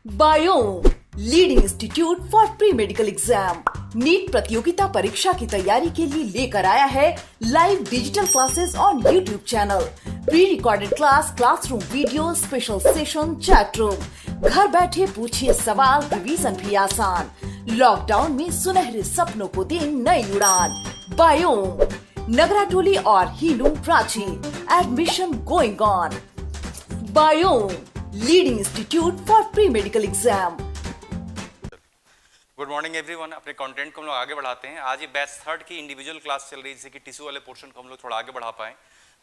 Biome leading institute for pre medical exam NEET प्रतियोगिता परीक्षा की तैयारी के लिए लेकर आया है live digital classes on YouTube channel, pre recorded class, classroom video, special session, chat room. घर बैठे पूछिए सवाल, रिवीजन भी आसान। लॉकडाउन में सुनहरे सपनों को दे नई उड़ान। बायोम नगराटोली और हीलू प्राची, admission going on. Biyom leading institute for pre medical exam. Good morning everyone. अपने कंटेंट को हम लोग आगे बढ़ाते हैं। आज ये बैच 3 की इंडिविजुअल क्लास चल रही है, जिससे कि टिश्यू वाले पोर्शन को हम लोग थोड़ा आगे बढ़ा पाएं,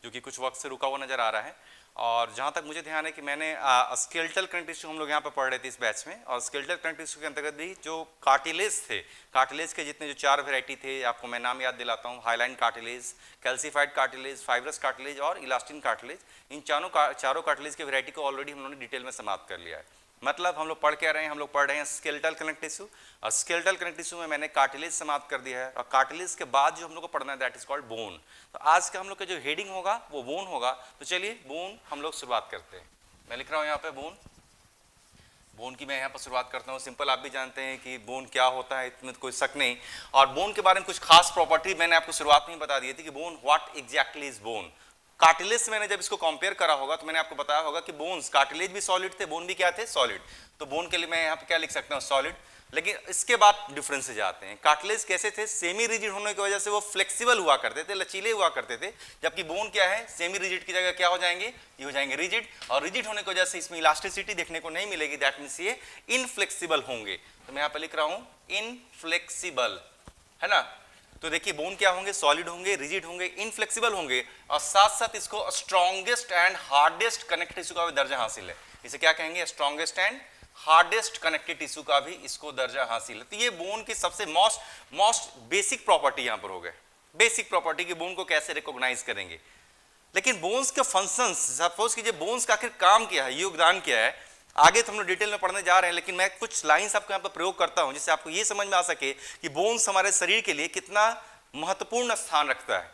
जो कि कुछ वक्त से रुका हुआ नजर आ रहा है। और जहाँ तक मुझे ध्यान है कि मैंने स्केलेटल कनेक्टिव टिश्यू हम लोग यहाँ पे पढ़ रहे थे इस बैच में, और स्केलेटल कनेक्टिव टिश्यू के अंतर्गत भी जो कार्टिलेज थे, कार्टिलेज के जितने जो 4 वेराइटी थे, आपको मैं नाम याद दिलाता हूँ। Highline cartilage, calcified cartilage, fibrous cartilage और इलास्टिन कार्टिलेज। इन चारों कार्टिलेज की वेराइटी को ऑलरेडी हम लोगों ने डिटेल में समाप्त कर लिया है। मतलब हम लोग पढ़ क्या रहे हैं, हम लोग पढ़ रहे हैं स्केलेटल कनेक्टिव टिश्यू, और स्केलेटल कनेक्टिव टिश्यू में मैंने कार्टिलेज समाप्त कर दिया है, और कार्टिलेज के बाद जो हम लोग को पढ़ना है दैट इज कॉल्ड बोन। तो आज का हम लोग का जो हेडिंग होगा वो बोन होगा। तो चलिए बोन हम लोग शुरुआत करते हैं। मैं लिख रहा हूँ यहाँ पे बोन की मैं यहाँ पर शुरुआत करता हूँ। सिंपल, आप भी जानते हैं कि बोन क्या होता है, इसमें कोई शक नहीं। और बोन के बारे में कुछ खास प्रॉपर्टी मैंने आपको शुरुआत में बता दी थी कि bone what exactly is bone. Cartilage से मैंने जब इसको कंपेयर करा होगा तो मैंने आपको बताया होगा कि बोन्स, कार्टिलेज भी सॉलिड थे, बोन भी क्या थे, सॉलिड। तो बोन के लिए मैं यहाँ पे क्या लिख सकता हूँ, सॉलिड। लेकिन इसके बाद डिफरेंसेज आते हैं। कार्टिलेज कैसे थे, सेमी रिजिड होने की वजह से वो फ्लेक्सिबल हुआ करते थे, लचीले हुआ करते थे। जबकि बोन क्या है, सेमी रिजिड की जगह क्या हो जाएंगे, ये हो जाएंगे रिजिड। और रिजिड होने की वजह से इसमें इलास्टिसिटी देखने को नहीं मिलेगी, दैट मीन्स ये इनफ्लेक्सिबल होंगे। तो मैं यहाँ पे लिख रहा हूँ इनफ्लेक्सिबल, है ना। तो देखिए बोन क्या होंगे, सॉलिड होंगे, रिजिड होंगे, इनफ्लेक्सिबल होंगे, और साथ साथ इसको strongest and hardest connective tissue का भी दर्जा हासिल है। इसे क्या कहेंगे, strongest and hardest connective tissue का भी इसको दर्जा हासिल है। तो ये बोन की सबसे मोस्ट बेसिक प्रॉपर्टी यहाँ पर हो गए। बेसिक प्रॉपर्टी की बोन को कैसे रिकॉग्नाइज करेंगे। लेकिन बोन्स के फंक्शंस, सपोज कीजिए बोन्स का आखिर काम क्या है, योगदान क्या है, आगे तो हम लोग डिटेल में पढ़ने जा रहे हैं। लेकिन मैं कुछ लाइंस आपको यहाँ पर प्रयोग करता हूँ जिससे आपको ये समझ में आ सके कि बोन्स हमारे शरीर के लिए कितना महत्वपूर्ण स्थान रखता है।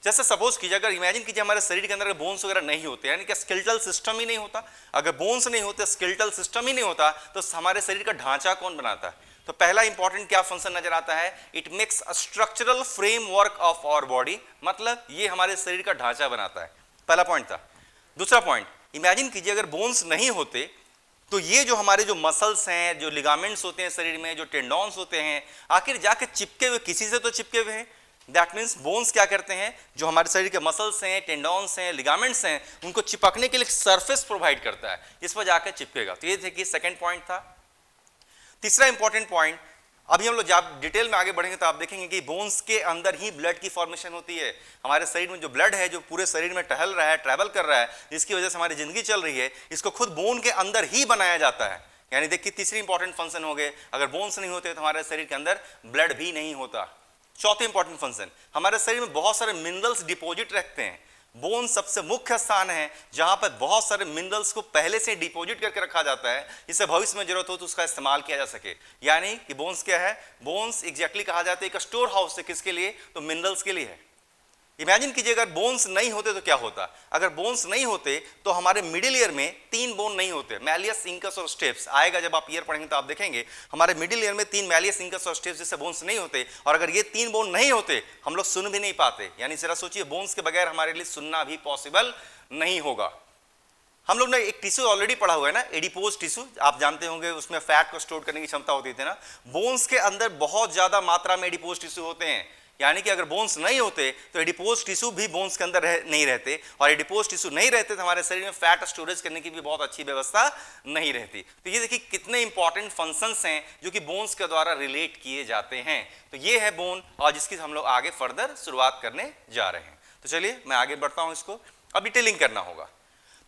जैसे सपोज कीजिए, अगर इमेजिन कीजिए हमारे शरीर के अंदर बोन्स वगैरह नहीं होते, यानी कि स्केलेटल सिस्टम ही नहीं होता। अगर बोन्स नहीं होते, स्केलेटल सिस्टम ही नहीं होता, तो हमारे शरीर का ढांचा कौन बनाता है। तो पहला इंपॉर्टेंट क्या फंक्शन नजर आता है, it makes a structural framework of our body. मतलब ये हमारे शरीर का ढांचा बनाता है, पहला पॉइंट था। दूसरा पॉइंट, इमेजिन कीजिए अगर बोन्स नहीं होते तो ये जो हमारे जो मसल्स हैं, जो लिगामेंट्स होते हैं शरीर में, जो टेंडॉन्स होते हैं, आखिर जाके चिपके हुए किसी से तो चिपके हुए हैं। दैट मीन्स बोन्स क्या करते हैं, जो हमारे शरीर के मसल्स हैं, टेंडॉन्स हैं, लिगामेंट्स हैं, उनको चिपकने के लिए सरफेस प्रोवाइड करता है, जिस पर जाकर चिपकेगा। तो ये देखिए सेकंड पॉइंट था। तीसरा इंपॉर्टेंट पॉइंट, अभी हम लोग जब डिटेल में आगे बढ़ेंगे तो आप देखेंगे कि बोन्स के अंदर ही ब्लड की फॉर्मेशन होती है। हमारे शरीर में जो ब्लड है, जो पूरे शरीर में टहल रहा है, ट्रैवल कर रहा है, जिसकी वजह से हमारी जिंदगी चल रही है, इसको खुद बोन के अंदर ही बनाया जाता है। यानी देखिए तीसरी इंपॉर्टेंट फंक्शन हो गए, अगर बोन्स नहीं होते तो हमारे शरीर के अंदर ब्लड भी नहीं होता। चौथे इंपॉर्टेंट फंक्शन, हमारे शरीर में बहुत सारे मिनरल्स डिपॉजिट रखते हैं। बोन सबसे मुख्य स्थान है जहां पर बहुत सारे मिनरल्स को पहले से डिपॉजिट करके रखा जाता है, जिससे भविष्य में जरूरत हो तो उसका इस्तेमाल किया जा सके। यानी कि बोन्स क्या है, बोन्स एग्जैक्टली कहा जाता है एक स्टोर हाउस है, किसके लिए, तो मिनरल्स के लिए है। इमेजिन कीजिए अगर बोन्स नहीं होते तो क्या होता। अगर बोन्स नहीं होते तो हमारे मिडिल ईयर में 3 बोन नहीं होते, मैलियस, इंकस और स्टेप्स। आएगा जब आप ईयर पढ़ेंगे तो आप देखेंगे हमारे मिडिल ईयर में 3 मैलियस, इंकस और स्टेप्स जैसे बोन्स नहीं होते। और अगर ये 3 बोन नहीं होते हम लोग सुन भी नहीं पाते। यानी जरा सोचिए, बोन्स के बगैर हमारे लिए सुनना भी पॉसिबल नहीं होगा। हम लोग ने एक टिश्यू ऑलरेडी पढ़ा हुआ है ना, एडिपोज टिश्यू, आप जानते होंगे, उसमें फैट को स्टोर करने की क्षमता होती थी ना। बोन्स के अंदर बहुत ज्यादा मात्रा में एडिपोज टिश्यू होते हैं। यानी कि अगर बोन्स नहीं होते तो एडिपोज टिश्यू भी बोन्स के अंदर नहीं रहते, और एडिपोज टिश्यू नहीं रहते तो हमारे शरीर में फैट स्टोरेज करने की भी बहुत अच्छी व्यवस्था नहीं रहती। तो ये देखिए कितने इंपॉर्टेंट फंक्शंस हैं जो कि बोन्स के द्वारा रिलेट किए जाते हैं। तो ये है बोन, और जिसकी हम लोग आगे फर्दर शुरुआत करने जा रहे हैं। तो चलिए मैं आगे बढ़ता हूं इसको। अब डिटेलिंग करना होगा,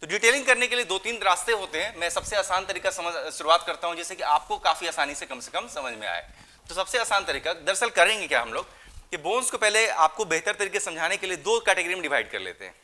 तो डिटेलिंग करने के लिए 2-3 रास्ते होते हैं। मैं सबसे आसान तरीका शुरुआत करता हूं, जिससे कि आपको काफी आसानी से कम समझ में आए। तो सबसे आसान तरीका, दरअसल करेंगे क्या हम लोग कि बोन्स को पहले आपको बेहतर तरीके से समझाने के लिए 2 कैटेगरी में डिवाइड कर लेते हैं।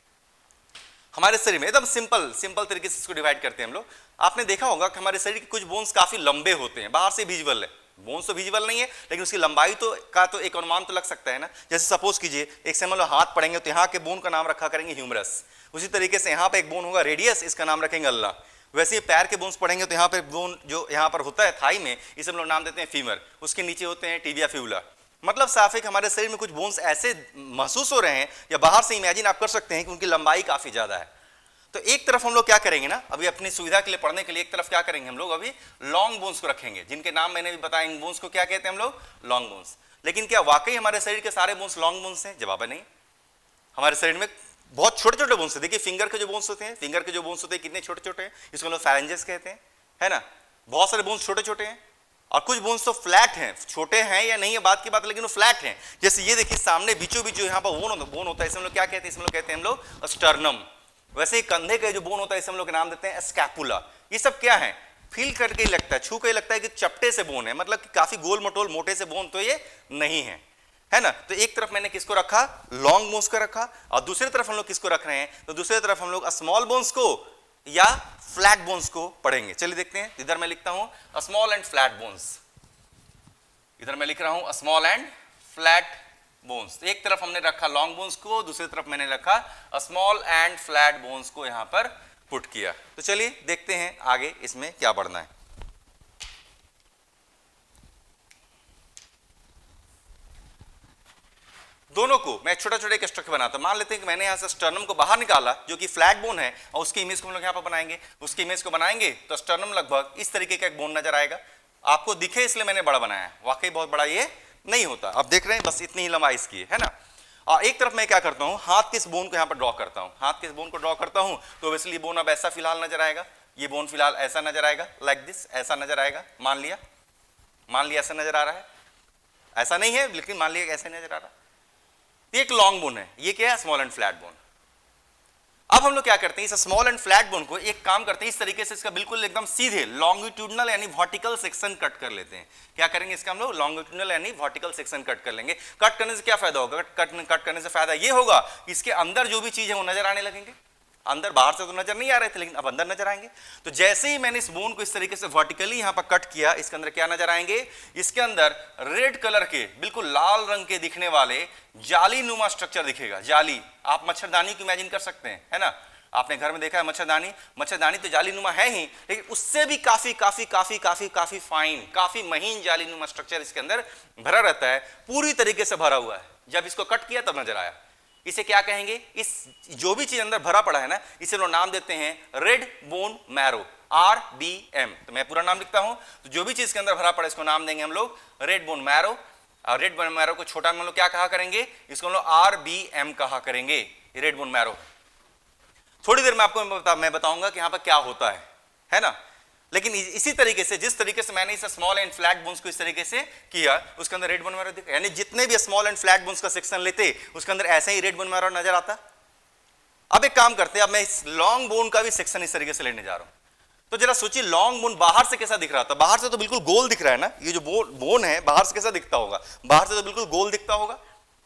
हमारे शरीर में एकदम सिंपल तरीके से इसको डिवाइड करते हैं हम लोग। आपने देखा होगा कि हमारे शरीर के कुछ बोन्स काफी लंबे होते हैं, बाहर से विजुअल है, बोन्स तो विजिबल नहीं है, लेकिन उसकी लंबाई तो एक अनुमान तो लग सकता है ना। जैसे सपोज कीजिए एक से मतलब हाथ पढ़ेंगे तो यहाँ के बोन का नाम रखा करेंगे ह्यूमरस। उसी तरीके से यहाँ पे एक बोन होगा रेडियस, इसका नाम रखेंगे अल्लाह। वैसे ही पैर के बोन्स पढ़ेंगे तो यहाँ पे बोन जो यहाँ पर होता है थाई में, इसे हम लोग नाम देते हैं फीमर, उसके नीचे होते हैं टिबिया फ्यूला। मतलब साफ है कि हमारे शरीर में कुछ बोन्स ऐसे महसूस हो रहे हैं या बाहर से इमेजिन आप कर सकते हैं कि उनकी लंबाई काफी ज्यादा है। तो एक तरफ हम लोग क्या करेंगे ना, अभी अपनी सुविधा के लिए पढ़ने के लिए एक तरफ क्या करेंगे हम लोग, अभी लॉन्ग बोन्स को रखेंगे, जिनके नाम मैंने भी बताया। इन बोन्स को क्या कहते हैं हम लोग, लॉन्ग बोन्स। लेकिन क्या वाकई हमारे शरीर के सारे बोन्स लॉन्ग बोन्स हैं? जवाब है नहीं। हमारे शरीर में बहुत छोटे छोटे बोन्स है। देखिए फिंगर के जो बोन्स होते हैं, फिंगर के जो बोन्स होते हैं कितने छोटे छोटे हैं, इसको हम लोग फैरेंजेस कहते हैं, है ना। बहुत सारे बोन्स छोटे छोटे हैं और कुछ बोन्स तो फ्लैट हैं, छोटे हैं या नहीं है बात की बात, लेकिन वो फ्लैट हैं। जैसे ये देखिए सामने बीचों बीच जो यहाँ पर बोन होता है, इसे हम लोग क्या कहते हैं, इसमें लोग कहते हैं हम लोग स्टर्नम। वैसे ही कंधे का जो बोन होता है इसे हम लोग नाम देते हैं स्कैपुला। ये सब क्या है, फील करके ही लगता है, छू के लगता है कि चपटे से बोन है, मतलब कि काफी गोल मटोल मोटे से बोन तो ये नहीं है ना। तो एक तरफ मैंने किसको रखा, लॉन्ग बोन्स को रखा, और दूसरी तरफ हम लोग किसको रख रहे हैं, तो दूसरी तरफ हम लोग स्मॉल बोन्स को या फ्लैट बोन्स को पढ़ेंगे। चलिए देखते हैं। इधर मैं लिखता हूं स्मॉल एंड फ्लैट बोन्स, इधर मैं लिख रहा हूं स्मॉल एंड फ्लैट बोन्स। एक तरफ हमने रखा लॉन्ग बोन्स को, दूसरी तरफ मैंने रखा स्मॉल एंड फ्लैट बोन्स को यहां पर पुट किया। तो चलिए देखते हैं आगे इसमें क्या पढ़ना है। दोनों को मैं छोटा छोटा एक स्ट्रक्चर बनाता हूं। मान लेते हैं कि मैंने यहां से स्टर्नम को बाहर निकाला जो कि फ्लैट बोन है, और उसकी इमेज को हम लोग यहां पर बनाएंगे। उसकी इमेज को बनाएंगे तो स्टर्नम लगभग इस तरीके का एक बोन नजर आएगा। आपको दिखे इसलिए मैंने बड़ा बनाया है, वाकई बहुत बड़ा ये नहीं होता। अब देख रहे हैं बस इतनी ही लंबाई इसकी है ना। और एक तरफ मैं क्या करता हूं, हाथ के इस बोन को यहां पर ड्रॉ करता हूं। हाथ के इस बोन को ड्रॉ करता हूं तो ऑब्वियसली बोन अब ऐसा फिलहाल नजर आएगा। ये बोन फिलहाल ऐसा नजर आएगा, लाइक दिस, ऐसा नजर आएगा। मान लिया ऐसा नजर आ रहा है, ऐसा नहीं है लेकिन मान लिया ऐसा नजर आ रहा है। ये एक लॉन्ग बोन है, ये क्या है, स्मॉल एंड फ्लैट बोन। अब हम लोग क्या करते हैं, इस स्मॉल एंड फ्लैट बोन को एक काम करते हैं, इस तरीके से इसका बिल्कुल एकदम सीधे लॉन्गिट्यूडनल यानी वर्टिकल सेक्शन कट कर लेते हैं। क्या करेंगे इसका हम लोग, लॉन्गिट्यूडनल यानी वर्टिकल सेक्शन कट कर लेंगे। कट करने से क्या फायदा होगा, कट करने से फायदा ये होगा कि इसके अंदर जो भी चीज है वो नजर आने लगेंगे। अंदर बाहर से तो नजर नहीं आ रहे थे लेकिन अब अंदर नजर आएंगे। तो जैसे ही मैंने इस बोन को इस तरीके से वर्टिकली यहां पर कट किया, इसके अंदर क्या नजर आएंगे, इसके अंदर रेड कलर के बिल्कुल लाल रंग के दिखने वाले जाली नुमा स्ट्रक्चर दिखेगा। जाली, आप मच्छरदानी को इमेजिन कर सकते हैं, है ना। आपने घर में देखा है मच्छरदानी तो जाली नुमा है ही, लेकिन उससे भी काफी काफी काफी काफी काफी फाइन, काफी महीन जाली नुमा स्ट्रक्चर इसके अंदर भरा रहता है, पूरी तरीके से भरा हुआ है। जब इसको कट किया तब नजर आया। इसे क्या कहेंगे, इस जो भी चीज अंदर भरा पड़ा है ना, इसे लोग नाम देते हैं रेड बोन मैरो, RBM। तो मैं पूरा नाम लिखता हूं, तो जो भी चीज के अंदर भरा पड़ा इसको नाम देंगे हम लोग रेड बोन मैरो। और रेड बोन मैरो को छोटा हम लोग क्या कहा करेंगे, इसको हम लोग RBM कहा करेंगे, रेड बोन मैरो। थोड़ी देर में आपको मैं बताऊंगा कि यहां पर क्या होता है ना। लेकिन इसी तरीके से, जिस तरीके से मैंने इस स्मॉल एंड फ्लैट बोन्स को इस तरीके से किया, उसके अंदर रेड बोन मैरो दिखा। यानी जितने भी स्मॉल एंड फ्लैट बोन्स का सेक्शन लेते उसके अंदर ऐसे ही रेड बोन मैरो नजर आता। अब एक काम करते हैं, अब मैं इस लॉन्ग बोन का भी सेक्शन इस तरीके से लेने जा रहा हूं। तो जरा सोचिए लॉन्ग बोन बाहर से कैसा दिख रहा था। बाहर से तो बिल्कुल गोल दिख रहा है ना, ये जो बोन है बाहर से कैसा दिखता होगा, बाहर से तो बिल्कुल गोल दिखता होगा।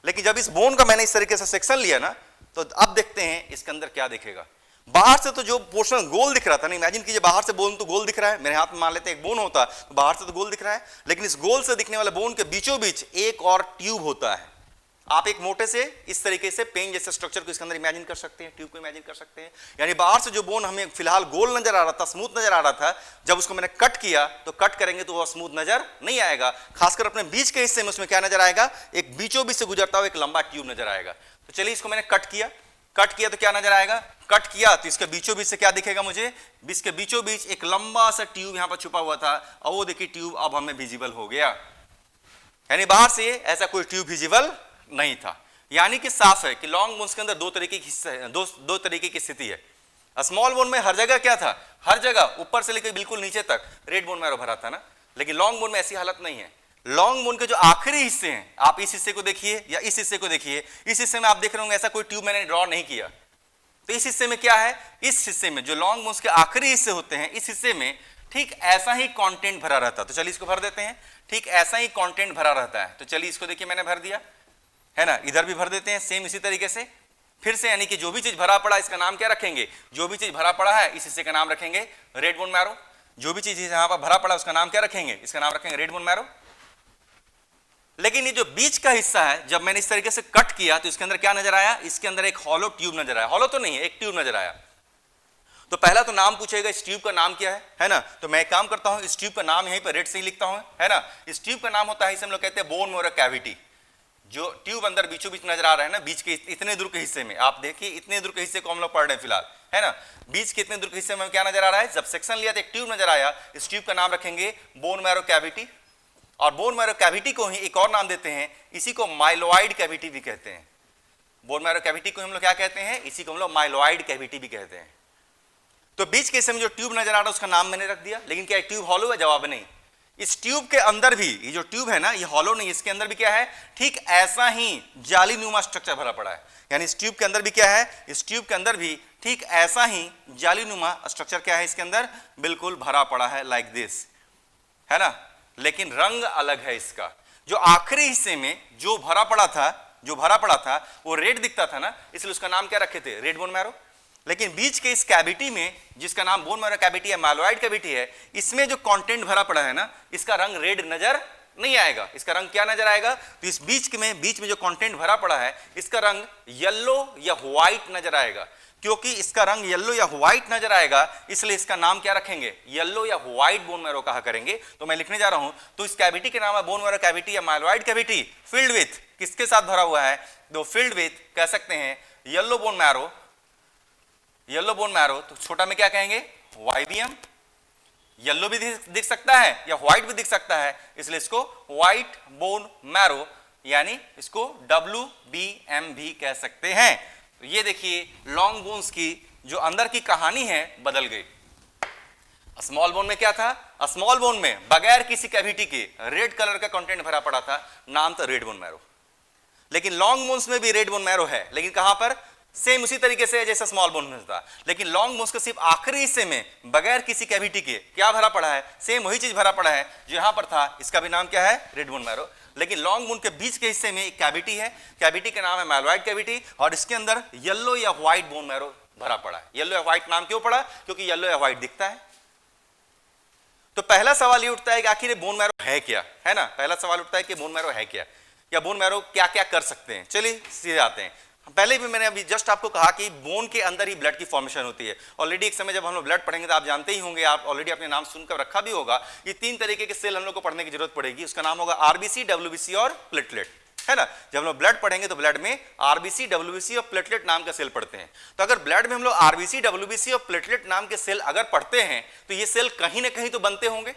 लेकिन जब इस बोन का मैंने इस तरीके से सेक्शन लिया ना, तो अब देखते हैं इसके अंदर क्या दिखेगा। बाहर से तो जो पोर्शन गोल दिख रहा था ना, इमेजिन कीजिए बाहर से बोन तो गोल दिख रहा है, मेरे हाथ में मान लेते हैं एक बोन होता तो बाहर से तो गोल दिख रहा है, लेकिन इस गोल से दिखने वाले बोन के बीचों बीच एक और ट्यूब होता है। आप एक मोटे से इस तरीके से पेन जैसे स्ट्रक्चर को इसके अंदर इमेजिन कर सकते हैं, ट्यूब को इमेजिन कर सकते हैं। यानी बाहर से जो बोन हमें फिलहाल गोल नजर आ रहा था, स्मूथ नजर आ रहा था, जब उसको मैंने कट किया तो कट करेंगे तो वह स्मूथ नजर नहीं आएगा। खासकर अपने बीच के हिस्से में उसमें क्या नजर आएगा, एक बीचों बीच से गुजरता हुआ एक लंबा ट्यूब नजर आएगा। तो चलिए इसको मैंने कट किया तो क्या नजर आएगा, कट किया तो इसके बीचों बीच से क्या दिखेगा मुझे, इसके बीचों बीच एक लंबा सा ट्यूब यहां पर छुपा हुआ था, और वो देखिए ट्यूब अब हमें विजिबल हो गया। यानी बाहर से ऐसा कोई ट्यूब विजिबल नहीं था। यानी कि साफ है कि लॉन्ग बोन्स के अंदर दो तरीके की हिस्से, दो तरीके की स्थिति है। स्मॉल बोन में हर जगह क्या था, हर जगह ऊपर से लेकर बिल्कुल नीचे तक रेड बोन मैरो भरा था ना, लेकिन लॉन्ग बोन में ऐसी हालत नहीं है। लॉन्ग बोन के जो आखिरी हिस्से हैं, आप इस हिस्से को देखिए या इस हिस्से को देखिए, इस हिस्से में आप देख रहे होंगे ऐसा कोई ट्यूब मैंने ड्रॉ नहीं किया। तो इस हिस्से में क्या है, इस हिस्से में जो लॉन्ग बोन्स के आखिरी हिस्से होते हैं, इस हिस्से में ठीक ऐसा ही कंटेंट भरा रहता है। तो चलिए इसको भर देते हैं, ठीक ऐसा ही कंटेंट भरा रहता है। तो चलिए इसको देखिए मैंने भर दिया है ना, इधर भी भर देते हैं सेम इसी तरीके से फिर से। यानी कि जो भी चीज भरा पड़ा इसका नाम क्या रखेंगे, जो भी चीज भरा पड़ा है इस हिस्से का नाम रखेंगे रेड बोन मैरो। जो भी चीज यहां पर भरा पड़ा उसका नाम क्या रखेंगे, इसका नाम रखेंगे रेड बोन मैरो। लेकिन ये जो बीच का हिस्सा है, जब मैंने इस तरीके से कट किया तो इसके अंदर क्या नजर आया, इसके अंदर एक हॉलो ट्यूब नजर आया। हॉलो तो नहीं है, एक ट्यूब नजर आया। तो पहला तो नाम पूछेगा, इस ट्यूब का नाम क्या है ना। तो मैं एक काम करता हूं, इस ट्यूब का नाम यहीं पर रेड से ही लिखता हूं, है ना। इस ट्यूब का नाम होता है, इसे हम लोग कहते हैं बोन मैरो कैविटी। जो ट्यूब अंदर बीचों बीच नजर आ रहा है ना, बीच के इतने दूर के हिस्से में, आप देखिए इतने दूर के हिस्से को हम लोग पढ़ रहे हैं फिलहाल, है ना। बीच के इतने दूर के हिस्से में क्या नजर आ रहा है, जब सेक्शन लिया तो एक ट्यूब नजर आया, इस ट्यूब का नाम रखेंगे बोन मैरो कैविटी। और बोन मैरो कैविटी को ही एक और नाम देते हैं, इसी को माइलोइड कैविटी भी कहते हैं। बोन मैरो कैविटी को हम लोग क्या कहते हैं, इसी को हम लोग माइलोइड कैविटी भी कहते हैं। तो बीच के हिस्से में जो ट्यूब नजर आ रहा है उसका नाम मैंने रख दिया। लेकिन क्या ट्यूब हॉलो है, जवाब नहीं। इस ट्यूब के अंदर भी, ये जो ट्यूब है ना, ये हॉलो नहीं, इसके अंदर भी क्या है, ठीक ऐसा ही जालीनुमा स्ट्रक्चर भरा पड़ा है। यानी इस ट्यूब के अंदर भी क्या है, इस ट्यूब के अंदर भी ठीक ऐसा ही जालीनुमा स्ट्रक्चर क्या है, इसके अंदर बिल्कुल भरा पड़ा है, लाइक दिस, है ना। लेकिन रंग अलग है इसका। जो आखिरी हिस्से में जो भरा पड़ा था वो रेड दिखता था ना, इसलिए उसका नाम क्या रखे थे, रेड बोन मैरो। लेकिन बीच के इस कैविटी में, जिसका नाम बोन मैरो कैविटी है, माइलोइड कैविटी है, इसमें जो कंटेंट भरा पड़ा है ना, इसका रंग रेड नजर नहीं आएगा। इसका रंग क्या नजर आएगा, तो इस बीच में जो कंटेंट भरा पड़ा है, इसका रंग येलो या व्हाइट नजर आएगा। क्योंकि इसका रंग येलो या व्हाइट नजर आएगा, इसलिए इसका नाम क्या रखेंगे, येलो या व्हाइट बोन मैरो कहा करेंगे। तो मैं लिखने जा रहा हूं, तो इस कैविटी के नाम है बोन मैरो कैविटी या माइलोइड कैविटी। फिल्ड विथ किसके साथ भरा हुआ है, तो फिल्ड विथ कह सकते हैं yellow bone marrow. Yellow bone marrow तो छोटा में क्या कहेंगे, वाइबियम। येलो भी दिख सकता है या व्हाइट भी दिख सकता है, इसलिए इसको व्हाइट बोन मैरो, यानी इसको WBM भी कह सकते हैं। तो ये देखिए लॉन्ग बोन्स की जो अंदर की कहानी है बदल गई। स्मॉल बोन में क्या था, स्मॉल बोन में बगैर किसी कैविटी के रेड कलर का कंटेंट भरा पड़ा था, नाम था रेड बोन मैरो। लेकिन लॉन्ग बोन्स में भी रेड बोन मैरो है, लेकिन कहां पर, सेम उसी तरीके से जैसा स्मॉल बोन में था। लेकिन लॉन्ग बोन्स के सिर्फ आखिरी हिस्से में बगैर किसी कैविटी के क्या भरा पड़ा है, सेम वही चीज भरा पड़ा है जो यहां पर था, इसका भी नाम क्या है, रेड बोन मैरो। लेकिन लॉन्ग बोन के बीच के हिस्से में एक कैविटी है, कैविटी का नाम है माइलोइड कैविटी, और इसके अंदर येलो या व्हाइट बोन मैरो भरा पड़ा है। येलो या व्हाइट नाम क्यों पड़ा, क्योंकि येलो या व्हाइट दिखता है। तो पहला सवाल ये उठता है कि आखिर ये बोन मैरो है क्या, है ना। पहला सवाल उठता है कि बोन मैरो है क्या, या बोन मैरो क्या क्या कर सकते हैं। चलिए सीधे आते हैं। पहले भी मैंने अभी जस्ट आपको कहा कि बोन के अंदर ही ब्लड की फॉर्मेशन होती है। ऑलरेडी एक समय जब हम लोग ब्लड पढ़ेंगे तो आप जानते ही होंगे, आप ऑलरेडी अपने नाम सुनकर रखा भी होगा, ये 3 तरीके के सेल हम लोग को पढ़ने की जरूरत पड़ेगी। उसका नाम होगा आरबीसी, डब्ल्यूबीसी और प्लेटलेट, है ना। जब हम लोग ब्लड पढ़ेंगे तो ब्लड में आरबीसी, डब्ल्यूबीसी और प्लेटलेट नाम का सेल पढ़ते हैं। तो अगर ब्लड में हम लोग आरबीसी, डब्ल्यूबीसी और प्लेटलेट नाम के सेल अगर पढ़ते हैं तो ये सेल कहीं ना कहीं तो बनते होंगे।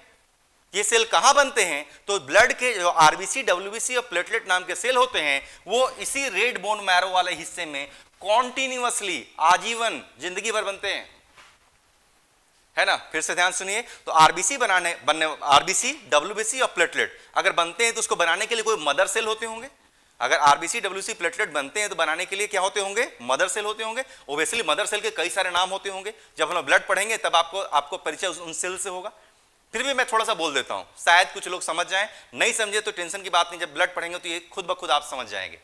ये सेल कहां बनते हैं, तो ब्लड के जो आरबीसी, डब्ल्यूबीसी और प्लेटलेट नाम के सेल होते हैं वो इसी रेड बोन मैरो वाले हिस्से में कॉन्टिन्यूअसली, आजीवन, जिंदगी भर बनते हैं, है ना। फिर से ध्यान सुनिए, तो आरबीसी आरबीसी, डब्ल्यूबीसी और प्लेटलेट अगर बनते हैं तो उसको बनाने के लिए कोई मदर सेल होते होंगे। अगर आरबीसी, डब्ल्यूबीसी, प्लेटलेट बनते हैं तो बनाने के लिए क्या होते होंगे, मदर सेल होते होंगे। ओब्वियसली मदर सेल के कई सारे नाम होते होंगे। जब हम ब्लड पढ़ेंगे तब आपको परिचय उन सेल से होगा। फिर भी मैं थोड़ा सा बोल देता हूं, शायद कुछ लोग समझ जाएं, नहीं समझे तो टेंशन की बात नहीं, जब ब्लड पढ़ेंगे तो ये खुद ब खुद आप समझ जाएंगे।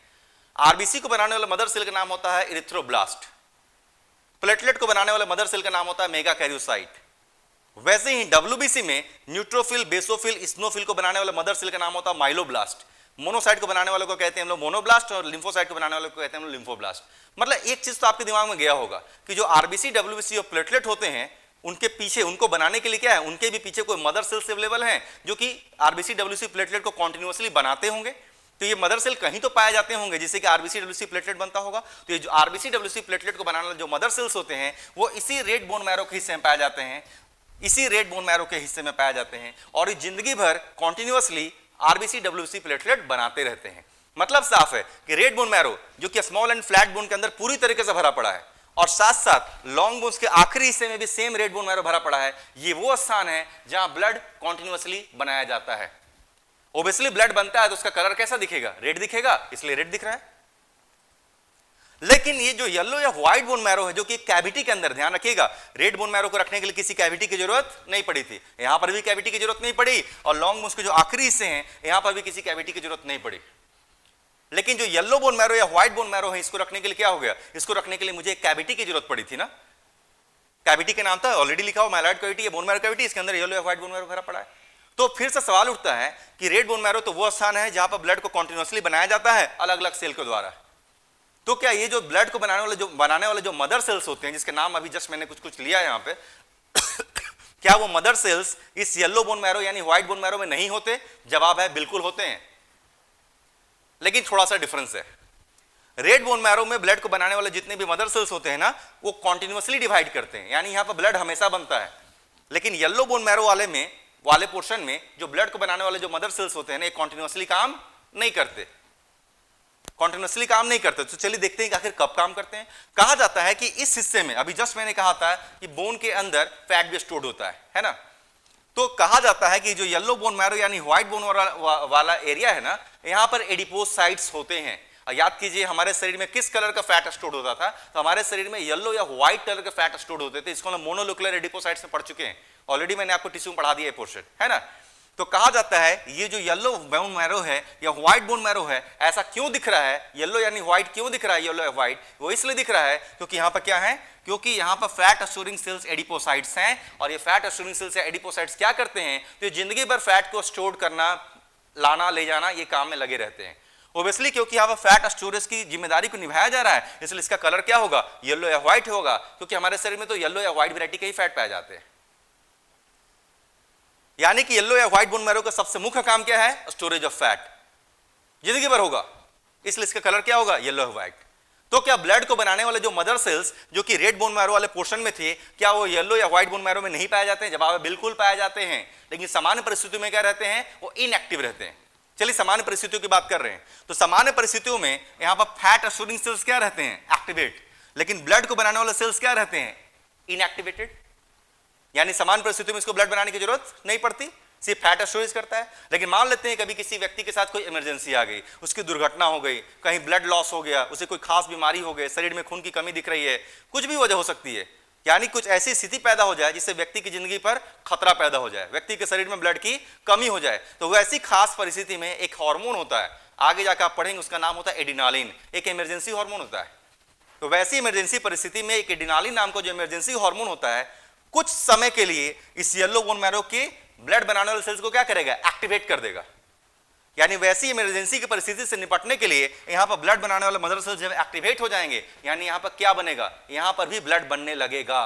आरबीसी को बनाने वाला मदर सेल का नाम होता है इरिथ्रोब्लास्ट। प्लेटलेट को बनाने वाला मदर सेल का नाम होता है मेगाकैरियोसाइट। वैसे ही डब्ल्यूबीसी में न्यूट्रोफिल, बेसोफिल, स्नोफिल को बनाने वाला मदर सेल का नाम होता है माइलोब्लास्ट। मोनोसाइट को बनाने वाले को कहते हैं हम लोग मोनोब्लास्ट, और लिम्फोसाइट को बनाने वाले को कहते हैं हम लोग लिम्फोब्लास्ट। मतलब एक चीज तो आपके दिमाग में गया होगा कि जो आरबीसी, डब्ल्यूबीसी और प्लेटलेट होते हैं उनके पीछे, उनको बनाने के लिए क्या है, उनके भी पीछे कोई मदर सेल्स अवेलेबल हैं जो कि आरबीसी, डब्ल्यूबीसी, प्लेटलेट को कॉन्टिन्यूअसली बनाते होंगे। तो ये मदर सेल कहीं तो पाए जाते होंगे जिससे कि आरबीसी, डब्ल्यूबीसी, प्लेटलेट बनता होगा। तो ये जो आरबीसी, डब्ल्यूबीसी, प्लेटलेट को बनाने वाले जो मदर सेल्स होते हैं वो इसी रेड बोन मैरो के हिस्से में पाए जाते हैं, इसी रेड बोन मैरो के हिस्से में पाए जाते हैं, और ये जिंदगी भर कॉन्टिन्यूअसली आरबीसी, डब्ल्यूबीसी, प्लेटलेट बनाते रहते हैं। मतलब साफ है कि रेड बोन मैरो जो कि स्मॉल एंड फ्लैट बोन के अंदर पूरी तरीके से भरा पड़ा है, और साथ साथ लॉन्ग बोन्स के आखिरी हिस्से में भी सेम रेड बोन मैरो भरा पड़ा है। ये वो स्थान है जहां ब्लड कॉन्टिन्यूअसली बनाया जाता है। ओब्वियसली ब्लड बनता है तो उसका कलर कैसा दिखेगा, रेड दिखेगा, इसलिए रेड दिख रहा है। लेकिन ये जो येलो या व्हाइट बोन मैरो है जो कि कैविटी के अंदर, ध्यान रखिएगा, रेड बोन मैरो को रखने के लिए किसी कैविटी की जरूरत नहीं पड़ी थी, यहां पर भी कैविटी की जरूरत नहीं पड़ी, और लॉन्ग बोन्स के जो आखिरी हिस्से हैं यहां पर भी किसी कैविटी की जरूरत नहीं पड़ी। लेकिन जो येलो बोन मैरो या व्हाइट बोन मैरो है, इसको रखने के लिए क्या हो गया, इसको रखने के लिए मुझे एक कैविटी की जरूरत पड़ी थी ना। कैविटी के नाम था, ऑलरेडी लिखा हुआ माइलोइड कैविटी या बोन मैरो कैविटी, इसके अंदर येलो या व्हाइट बोन मैरो भरा पड़ा है। तो फिर से सवाल उठता है कि रेड बोन मैरो तो वो स्थान है जहां पर ब्लड को कॉन्टिन्यूअसली बनाया जाता है अलग अलग सेल के द्वारा, तो क्या ये जो ब्लड को बनाने वाले जो मदर सेल्स होते हैं, जिसके नाम अभी जस्ट मैंने कुछ लिया है यहां पे क्या वो मदर सेल्स इस येलो बोन मैरो यानी व्हाइट बोन मैरो में नहीं होते? जवाब है बिल्कुल होते हैं, लेकिन थोड़ा सा डिफरेंस है। रेड बोन मैरो में ब्लड को बनाने वाले जितने भी मदर सेल्स होते हैं ना, वो कॉन्टिन्यूअसली डिवाइड करते हैं, यानी यहां पर ब्लड हमेशा बनता है। लेकिन येलो बोन मैरो वाले पोर्शन में जो ब्लड को बनाने वाले जो मदर सेल्स होते हैं ना, ये कॉन्टिन्यूअसली काम नहीं करते, कॉन्टिन्यूअसली काम नहीं करते। तो चलिए देखते हैं कि आखिर कब काम करते हैं। कहा जाता है कि इस हिस्से में, अभी जस्ट मैंने कहा था कि बोन के अंदर फैट भी स्टोर्ड होता है ना, तो कहा जाता है कि जो येलो बोन मैरो यानी व्हाइट बोन वाला एरिया है ना, यहां पर एडिपोसाइट्स होते हैं। याद कीजिए हमारे शरीर में किस कलर का फैट स्टोर्ड होता था? तो हमारे शरीर में येलो या व्हाइट कलर के फैट स्टोर्ड होते थे। इसको हम मोनोन्यूक्लियर एडिपोसाइट्स में पढ़ चुके हैं ऑलरेडी, मैंने आपको टिश्यू में पढ़ा दिया है पोर्शन, है ना। तो कहा जाता है ये जो येलो बोन मैरो है या व्हाइट बोन मैरो है, ऐसा क्यों दिख रहा है? येलो यानी व्हाइट क्यों दिख रहा है? येलो या व्हाइट वो इसलिए दिख रहा है क्योंकि यहां पर क्या है, क्योंकि यहां पर फैट स्टोरिंग सेल्स एडिपोसाइट्स हैं, और ये फैट स्टोरिंग सेल्स या एडिपोसाइट्स क्या करते हैं? तो जिंदगी भर फैट को स्टोर करना, लाना ले जाना, ये काम में लगे रहते हैं। ओब्वियसली क्योंकि यहां पर फैट स्टोरेज की जिम्मेदारी को निभाया जा रहा है, इसलिए इसका कलर क्या होगा? येलो या व्हाइट होगा, क्योंकि हमारे शरीर में तो येलो या व्हाइट वैरायटी के ही फैट पाए जाते हैं। यानी कि येलो या व्हाइट बोन मैरो का सबसे मुख्य काम क्या है? स्टोरेज ऑफ फैट, जिंदगी भर होगा, इसलिए इसका कलर क्या होगा? येलो या व्हाइट। तो क्या ब्लड को बनाने वाले जो मदर सेल्स जो कि रेड बोन मैरो वाले पोर्शन में थे, क्या वो येलो या व्हाइट बोन मैरो में नहीं पाए जाते हैं? जवाब है बिल्कुल पाए जाते हैं, लेकिन सामान्य परिस्थितियों में क्या रहते हैं? वो इनएक्टिव रहते हैं। चलिए सामान्य परिस्थितियों की बात कर रहे हैं, तो सामान्य परिस्थितियों में यहां पर फैट स्टोरिंग सेल्स क्या रहते हैं? एक्टिवेट। लेकिन ब्लड को बनाने वाले सेल्स क्या रहते हैं? इनएक्टिवेटेड। यानी सामान्य परिस्थितियों में इसको ब्लड बनाने की जरूरत नहीं पड़ती, सिर्फ फैट स्टोरेज करता है। लेकिन मान लेते हैं कभी किसी व्यक्ति के साथ कोई इमरजेंसी आ गई, उसकी दुर्घटना हो गई, कहीं ब्लड लॉस हो गया, उसे कोई खास बीमारी हो गई, शरीर में खून की कमी दिख रही है, कुछ भी वजह हो सकती है, यानी कुछ ऐसी स्थिति पैदा हो जाए जिससे व्यक्ति की जिंदगी पर खतरा पैदा हो जाए, व्यक्ति के शरीर में ब्लड की कमी हो जाए, तो वैसी खास परिस्थिति में एक हार्मोन होता है, आगे जाकर आप पढ़ेंगे, उसका नाम होता है एड्रेनालिन, एक इमरजेंसी हार्मोन होता है। तो वैसी इमरजेंसी परिस्थिति में एक एड्रेनालिन नाम का जो इमरजेंसी हार्मोन होता है, कुछ समय के लिए इस येलो बोन मैरो के ब्लड बनाने वाले सेल्स को क्या करेगा? एक्टिवेट कर देगा। यानी वैसी इमरजेंसी की परिस्थिति से निपटने के लिए यहां पर ब्लड बनाने वाले मदर सेल्स जब एक्टिवेट हो जाएंगे, यानी यहां पर क्या बनेगा? यहां पर भी ब्लड बनने लगेगा।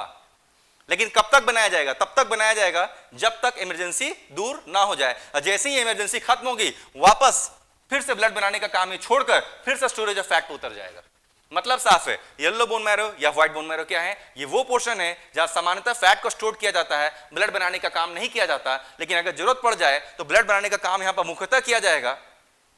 लेकिन कब तक बनाया जाएगा? तब तक बनाया जाएगा जब तक इमरजेंसी दूर ना हो जाए। और जैसे ही इमरजेंसी खत्म होगी, वापस फिर से ब्लड बनाने का काम ही छोड़कर फिर से स्टोरेज ऑफ फैट पर उतर जाएगा। मतलब साफ है, येलो बोन मैरो या व्हाइट बोन मैरो क्या है? ये वो पोर्शन है जहां सामान्यतः फैट को स्टोर किया जाता है, ब्लड बनाने का काम नहीं किया जाता। लेकिन अगर जरूरत पड़ जाए तो ब्लड बनाने का काम यहां पर मुख्यतः किया जाएगा,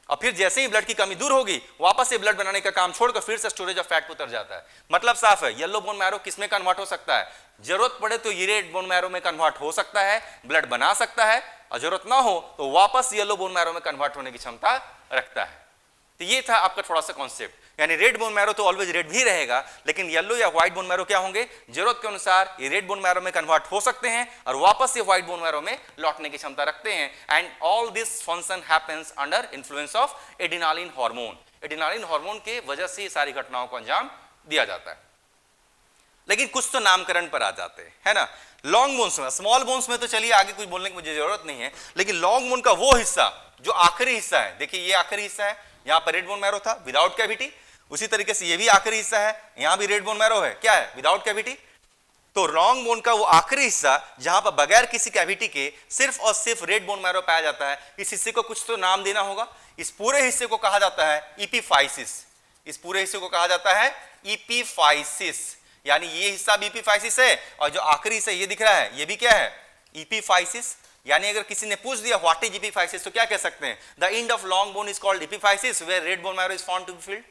और फिर जैसे ही ब्लड की कमी दूर होगी, वापस से ब्लड बनाने का काम छोड़कर फिर से स्टोरेज ऑफ फैट पर उतर जाता है। मतलब साफ है, येलो बोन मैरो किसमें कन्वर्ट हो सकता है? जरूरत पड़े तो ये रेड बोन मैरो में कन्वर्ट हो सकता है, ब्लड बना सकता है, और जरूरत ना हो तो वापस येलो बोन मैरो में कन्वर्ट होने की क्षमता रखता है। तो ये था आपका थोड़ा सा कॉन्सेप्ट। यानी रेड बोन मैरो तो ऑलवेज रेड भी रहेगा, लेकिन येलो या व्हाइट बोन मैरो क्या होंगे? जरूरत के अनुसार ये रेड बोन मैरो में कन्वर्ट हो सकते हैं और वापस से व्हाइट बोन मैरो में लौटने की क्षमता रखते हैं। And all this function happens under influence of adrenaline hormone. Adrenaline hormone के वजह से ये सारी घटनाओं को अंजाम दिया जाता है। लेकिन कुछ तो नामकरण पर आ जाते हैं, है ना। लॉन्ग बोन्स में, स्मॉल बोन्स में तो चलिए आगे कुछ बोलने की मुझे जरूरत नहीं है, लेकिन लॉन्ग बोन का वो हिस्सा जो आखिरी हिस्सा है, देखिए ये आखिरी हिस्सा है, यहां पर रेड बोन मैरो था विदाउट कैविटी, उसी तरीके से ये भी आखिरी हिस्सा है, यहां भी रेड बोन मैरो है, क्या है? Without cavity. तो लॉन्ग बोन का वो आखिरी हिस्सा जहां पर बगैर किसी कैविटी के सिर्फ और सिर्फ रेड बोन मैरो पाया जाता है, इस हिस्से को कुछ तो नाम देना होगा। इस पूरे हिस्से को कहा जाता है एपिफाइसिस। इस पूरे हिस्से को कहा जाता है एपिफाइसिस, यानी ये हिस्सा भी एपिफाइसिस है, और जो आखिरी हिस्सा ये दिख रहा है ये भी क्या है? एपिफाइसिस। यानी अगर किसी ने पूछ दिया व्हाट इज एपिफाइसिस, तो क्या कह सकते हैं? The end of long bone is called epiphysis where red bone marrow is found to be filled,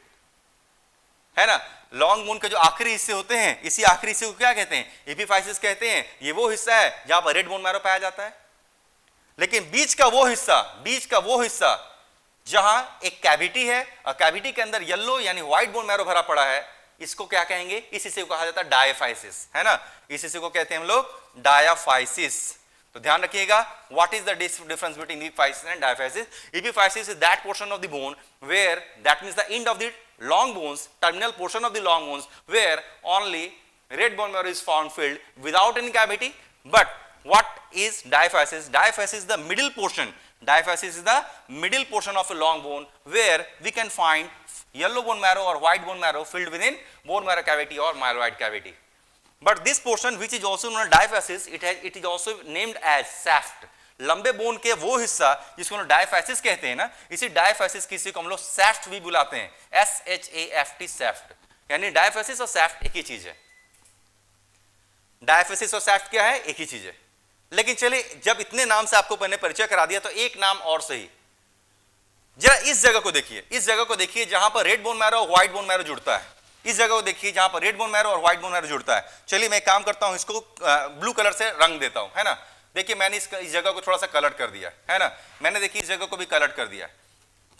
है ना। लॉन्ग बोन के जो आखिरी हिस्से होते हैं, इसी आखिरी हिस्से को क्या कहते हैं? एपिफाइसिस कहते हैं। ये वो हिस्सा है जहां पर रेड बोन मैरो पाया जाता है। लेकिन बीच का वो हिस्सा जहां एक कैविटी है और कैविटी के अंदर येलो यानी व्हाइट बोन मैरो भरा पड़ा है, इसको क्या कहेंगे? इस हिस्से को कहा जाता है डायाफाइसिस, है ना। इस हिस्से को कहते हैं हम लोग डायाफाइसिस। तो ध्यान रखिएगा, what is the difference between epiphysis and diaphysis? Epiphysis is that portion of the bone where that means the end of the long bones, terminal portion of the long bones where only red bone marrow is found filled without any cavity. But what is diaphysis? Diaphysis is the middle portion Diaphysis is the middle portion of a long bone where we can find yellow bone marrow or white bone marrow filled within bone marrow cavity or myeloid cavity. But this portion which is also known as diaphysis, it is also named as shaft. लंबे bone के वो हिस्सा जिसको हम डायफैसिस कहते हैं ना, इसी डायफैसिस किसी को हम लोग सैफ्ट भी बुलाते हैं, SHAFT सैफ्ट, यानी डायफैसिस और सैफ्ट एक ही चीज है। डायफैसिस और सैफ्ट क्या है? एक ही चीज है। लेकिन चलिए, जब इतने नाम से आपको मैंने परिचय करा दिया तो एक नाम और सही, जरा इस जगह को देखिए, इस जगह को देखिए जहां पर रेड बोन मैरो और व्हाइट बोन मैरो जुड़ता है। इस जगह को देखिए जहां पर रेड बोन मैरो और व्हाइट बोन मैरो जुड़ता है। चलिए मैं काम करता हूं, इसको ब्लू कलर से रंग देता हूं, है ना। देखिए मैंने इस जगह को थोड़ा सा कलर कर दिया है ना, मैंने देखिए इस जगह को भी कलर कर दिया।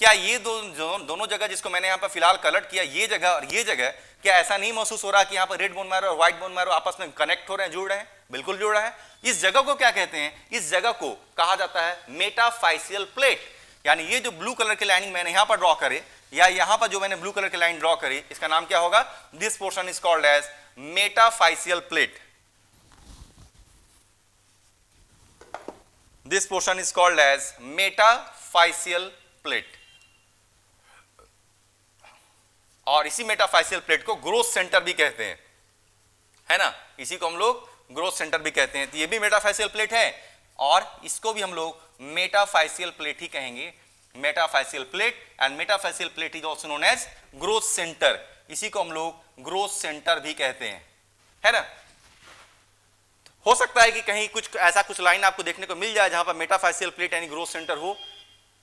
क्या ये दोनों जगह जिसको मैंने यहाँ पर फिलहाल कलर किया, ये जगह और ये जगह, क्या ऐसा नहीं महसूस हो रहा कि यहाँ पर रेड बोन मैरो और व्हाइट बोन मैरो आपस में कनेक्ट हो रहे हैं, जुड़ रहे हैं? बिल्कुल जुड़ रहा है। इस जगह को क्या कहते हैं? इस जगह को कहा जाता है मेटाफाइसियल प्लेट। यानी ये जो ब्लू कलर की लाइनिंग मैंने यहां पर ड्रॉ करे, या यहां पर जो मैंने ब्लू कलर की लाइन ड्रॉ करी, इसका नाम क्या होगा? This portion is called as metaphyseal plate. This portion is called as metaphyseal plate. और इसी मेटाफाइसियल प्लेट को ग्रोथ सेंटर भी कहते हैं, है ना। इसी को हम लोग ग्रोथ सेंटर भी कहते हैं। तो ये भी मेटाफाइसियल प्लेट है और इसको भी हम लोग मेटाफाइसियल प्लेट ही कहेंगे, metaphyseal plate. And metaphyseal plate is also known as growth centre. इसी को हम लोग ग्रोथ सेंटर भी कहते हैं, है ना। हो सकता है कि कहीं कुछ ऐसा कुछ लाइन आपको देखने को मिल जाए जहां पर मेटाफाइसियल प्लेट यानी ग्रोथ सेंटर हो।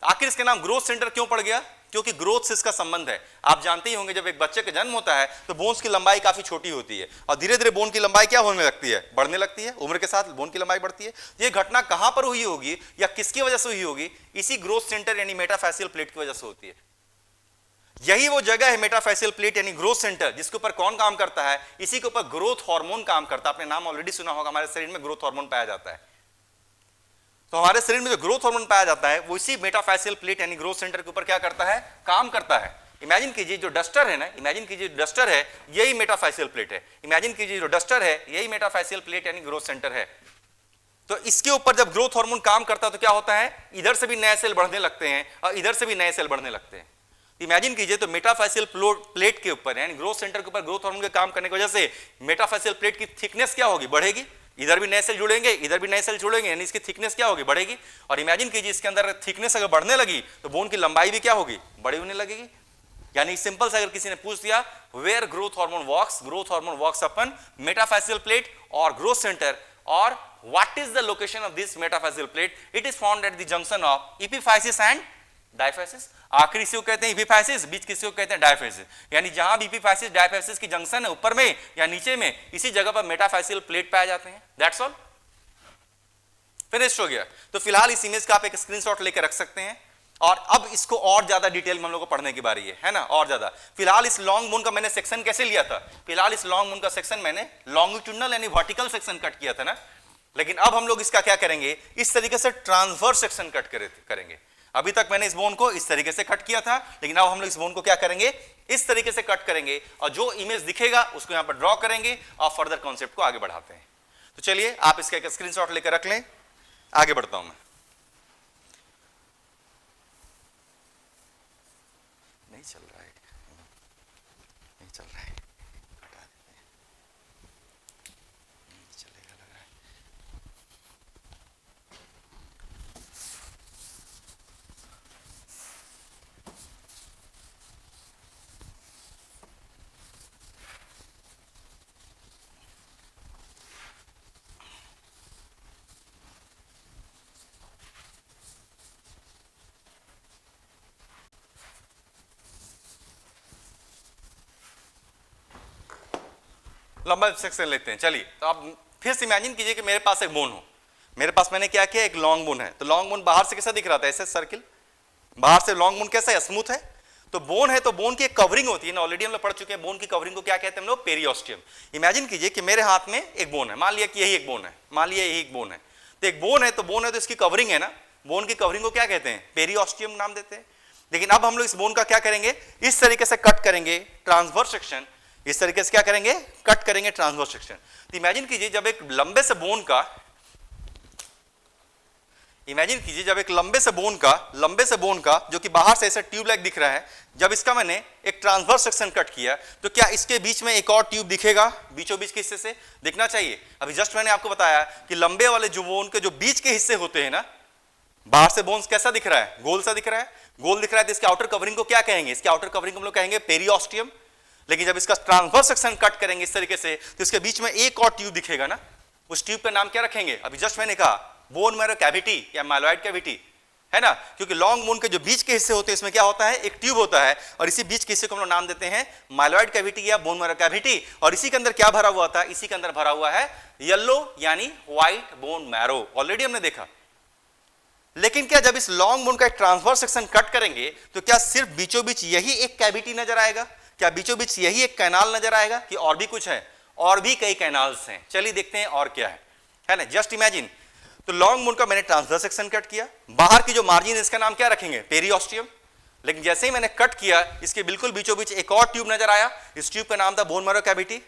आखिर इसका नाम ग्रोथ सेंटर क्यों पड़ गया? क्योंकि ग्रोथ से इसका संबंध है। आप जानते ही होंगे जब एक बच्चे का जन्म होता है तो बोन्स की लंबाई काफी छोटी होती है और धीरे धीरे बोन की लंबाई क्या होने लगती है? बढ़ने लगती है। उम्र के साथ बोन की लंबाई बढ़ती है। ये घटना कहां पर हुई होगी या किसकी वजह से हुई होगी? इसी ग्रोथ सेंटर यानी मेटाफाइसियल प्लेट की वजह से होती है। यही वो जगह है मेटाफाइसियल प्लेट यानी ग्रोथ सेंटर, जिसके ऊपर कौन काम करता है? इसी के ऊपर ग्रोथ हार्मोन काम करता है। आपने नाम ऑलरेडी सुना होगा, हमारे शरीर में ग्रोथ हार्मोन पाया जाता है। तो हमारे शरीर में जो ग्रोथ हार्मोन पाया जाता है वो इसी मेटाफाइसियल प्लेट यानी ग्रोथ सेंटर के ऊपर क्या करता है? काम करता है। इमेजिन कीजिए जो डस्टर है ना, इमेजिन कीजिए डस्टर है, यही मेटाफाइसियल प्लेट है। इमेजिन कीजिए जो डस्टर है यही मेटाफाइसियल प्लेट यानी ग्रोथ सेंटर है। तो इसके ऊपर जब ग्रोथ हार्मोन काम करता है तो क्या होता है? इधर से भी नए सेल बढ़ने लगते हैं और इधर से भी नए सेल बढ़ने लगते हैं। इमेजिन कीजिए तो मेटाफाइसियल प्लेट के ऊपर यानी ग्रोथ सेंटर के ऊपर ग्रोथ हार्मोन के काम करने की वजह से मेटाफाइसियल प्लेट की थिकनेस क्या होगी? बढ़ेगी। इधर भी नए सेल जुड़ेंगे, इधर भी नए सेल जुड़ेंगे, यानी इसकी थिकनेस क्या होगी? बढ़ेगी। और इमेजिन कीजिए इसके अंदर थिकनेस अगर बढ़ने लगी तो बोन की लंबाई भी क्या होगी? बड़ी होने लगेगी। यानी सिंपल से अगर किसी ने पूछ दिया where growth hormone works upon metaphyseal plate और ग्रोथ सेंटर, और what is the location of this metaphyseal plate? It is found at the junction of epiphysis and diaphysis. आखिरी किसी को कहते हैं एपिफाइसिस, बीच किसी को कहते हैं डायफाइसिस। यानी जहां भी एपिफाइसिस डायफाइसिस की जंक्शन है, ऊपर में या नीचे में, इसी जगह पर मेटाफाइसियल प्लेट पाए जाते हैं। दैट्स ऑल, फिनिश्ड हो गया। तो फिलहाल इस इमेज का आप एक स्क्रीनशॉट लेकर रख सकते हैं और अब इसको और ज्यादा डिटेल में हम लोग को पढ़ने की बारी है ना, और ज्यादा। फिलहाल इस लॉन्ग बोन का मैंने सेक्शन कैसे लिया था? फिलहाल इस लॉन्ग बोन का सेक्शन मैंने लॉन्गिट्यूडनल यानी वर्टिकल सेक्शन कट किया था ना, लेकिन अब हम लोग इसका क्या करेंगे? इस तरीके से ट्रांसवर्स सेक्शन कट करेंगे। अभी तक मैंने इस बोन को इस तरीके से कट किया था, लेकिन अब हम लोग इस बोन को क्या करेंगे? इस तरीके से कट करेंगे और जो इमेज दिखेगा उसको यहां पर ड्रॉ करेंगे और फर्दर कॉन्सेप्ट को आगे बढ़ाते हैं। तो चलिए आप इसका एक स्क्रीनशॉट लेकर रख लें, आगे बढ़ता हूं मैं। नहीं चल रहा है, नहीं चल रहा है, हटा देते हैं, नहीं चलेगा लग रहा है। लंबा सेक्शन लेते हैं। चलिए तो आप फिर से इमेजिन कीजिए कि मेरे पास एक बोन हो, मेरे पास मैंने क्या किया? एक लॉन्ग बोन है। तो लॉन्ग बोन बाहर से कैसा दिख रहा था? ऐसे सर्किल, बाहर से लॉन्ग बोन कैसा है? स्मूथ है। तो बोन है तो बोन की एक कवरिंग होती है ना, ऑलरेडी हम लोग पढ़ चुके हैं। बोन की कवरिंग को क्या कहते हैं हम लोग? पेरियोस्टियम। इमेजिन कीजिए कि मेरे हाथ में एक बोन है, मान लिया कि यही एक बोन है, मान लिया यही एक बोन है। तो एक बोन है तो इसकी कवरिंग है ना, बोन की कवरिंग को क्या कहते हैं? पेरियोस्टियम नाम देते हैं। लेकिन अब हम लोग इस बोन का क्या करेंगे? इस तरीके से कट करेंगे, ट्रांसवर्स सेक्शन। इस तरीके से क्या करेंगे? कट करेंगे ट्रांसवर्स सेक्शन। तो इमेजिन कीजिए जब एक लंबे से बोन का, इमेजिन कीजिए जब एक लंबे से बोन का जो कि बाहर से ऐसा ट्यूब लाइक दिख रहा है, जब इसका मैंने एक ट्रांसवर्स सेक्शन कट किया तो क्या इसके बीच में एक और ट्यूब दिखेगा? बीचों बीच के हिस्से से दिखना चाहिए। अभी जस्ट मैंने आपको बताया कि लंबे वाले जो बोन के जो बीच के हिस्से होते हैं ना, बाहर से बोन्स कैसा दिख रहा है? गोल सा दिख रहा है। गोल दिख रहा है तो इसके आउटर कवरिंग को क्या कहेंगे? इसके आउटर कवरिंग को हम लोग कहेंगे पेरियोस्टियम। लेकिन जब इसका ट्रांसवर्स सेक्शन कट करेंगे इस तरीके से तो इसके बीच में एक और ट्यूब दिखेगा ना, उस ट्यूब का नाम क्या रखेंगे? अभी जस्ट मैंने कहा बोन मैरो कैविटी या माइलॉइड कैविटी, है ना, क्योंकि लॉन्ग बोन के जो बीच के हिस्से होते हैं इसमें क्या होता है? एक ट्यूब होता है और इसी बीच के हिस्से को हम लोग नाम देते हैं माइलॉइड कैविटी या बोन मैरो कैविटी। और इसी के अंदर क्या भरा हुआ था? इसी के अंदर भरा हुआ है येलो यानी व्हाइट बोन मैरो। ऑलरेडी हमने देखा। लेकिन क्या जब इस लॉन्ग बोन का एक ट्रांसवर्स सेक्शन कट करेंगे तो क्या सिर्फ बीचों बीच यही एक कैविटी नजर आएगा? क्या बीचों बीच यही एक कैनाल नजर आएगा कि और भी कुछ है? और भी कई कैनाल्स हैं। चलिए देखते हैं और क्या है ना। जस्ट इमेजिन, तो लॉन्ग बोन का मैंने ट्रांसवर्स सेक्शन कट किया, बाहर की जो मार्जिन है इसका नाम क्या रखेंगे? पेरियोस्टियम। लेकिन जैसे ही मैंने कट किया इसके बिल्कुल बीचों बीच एक और ट्यूब नजर आया, इस ट्यूब का नाम था बोन मैरो कैविटी।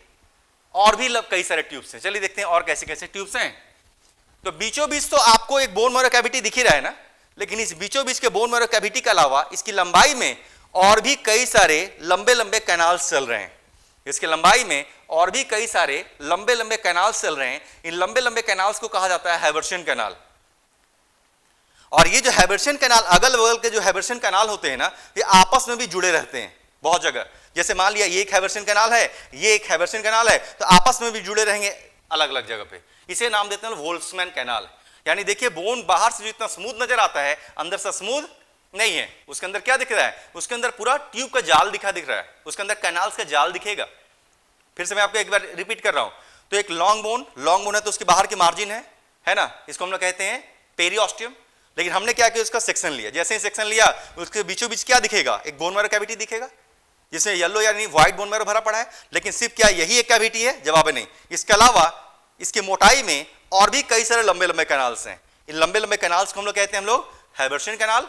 और भी कई सारे ट्यूब्स हैं। चलिए देखते हैं और कैसे कैसे ट्यूब्स हैं। तो बीचों बीच तो आपको एक बोन मैरो कैविटी दिख ही रहा है ना, लेकिन इस बीचों बीच के बोन मैरो कैविटी के अलावा इसकी लंबाई में और भी कई सारे लंबे लंबे कैनाल्स चल रहे हैं। इसके लंबाई में और भी कई सारे लंबे लंबे कैनाल्स चल रहे हैं। इन लंबे लंबे कैनाल्स को कहा जाता है हैबर्शियन कैनाल। और ये जो हैबर्शियन कैनाल, अगल बगल के जो हैबर्शियन कैनाल होते हैं ना, ये आपस में भी जुड़े रहते हैं बहुत जगह। जैसे मान लिया ये एक हैबर्शियन कैनाल है, ये एक हैबर्शियन कैनाल है, तो आपस में भी जुड़े रहेंगे अलग अलग जगह पे। इसे नाम देते हैं वोल्ट्जमैन कैनाल। यानी देखिए बोन बाहर से जितना स्मूथ नजर आता है अंदर से स्मूथ नहीं है। उसके अंदर क्या दिख रहा है? उसके अंदर पूरा ट्यूब का जाल दिख रहा है, उसके अंदर कैनाल्स का जाल दिखेगा। फिर से मैं आपको एक बार रिपीट कर रहा हूं। तो एक लॉन्ग बोन है तो उसके बाहर की मार्जिन है ना, इसको हम लोग कहते हैं पेरियोस्टियम। लेकिन हमने क्या किया? उसका सेक्शन लिया। जैसे ही सेक्शन लिया उसके बीचों बीच क्या दिखेगा? एक बोन मैरो कैविटी दिखेगा जिसमें येलो यानी व्हाइट बोन मैरो भरा पड़ा है। लेकिन सिर्फ क्या यही एक कैविटी है? जवाब है नहीं। इसके अलावा इसकी मोटाई में और भी कई सारे लंबे लंबे कैनाल्स हैं। इन लंबे लंबे कैनाल्स को हम लोग कहते हैं हैबर्शियन कैनाल।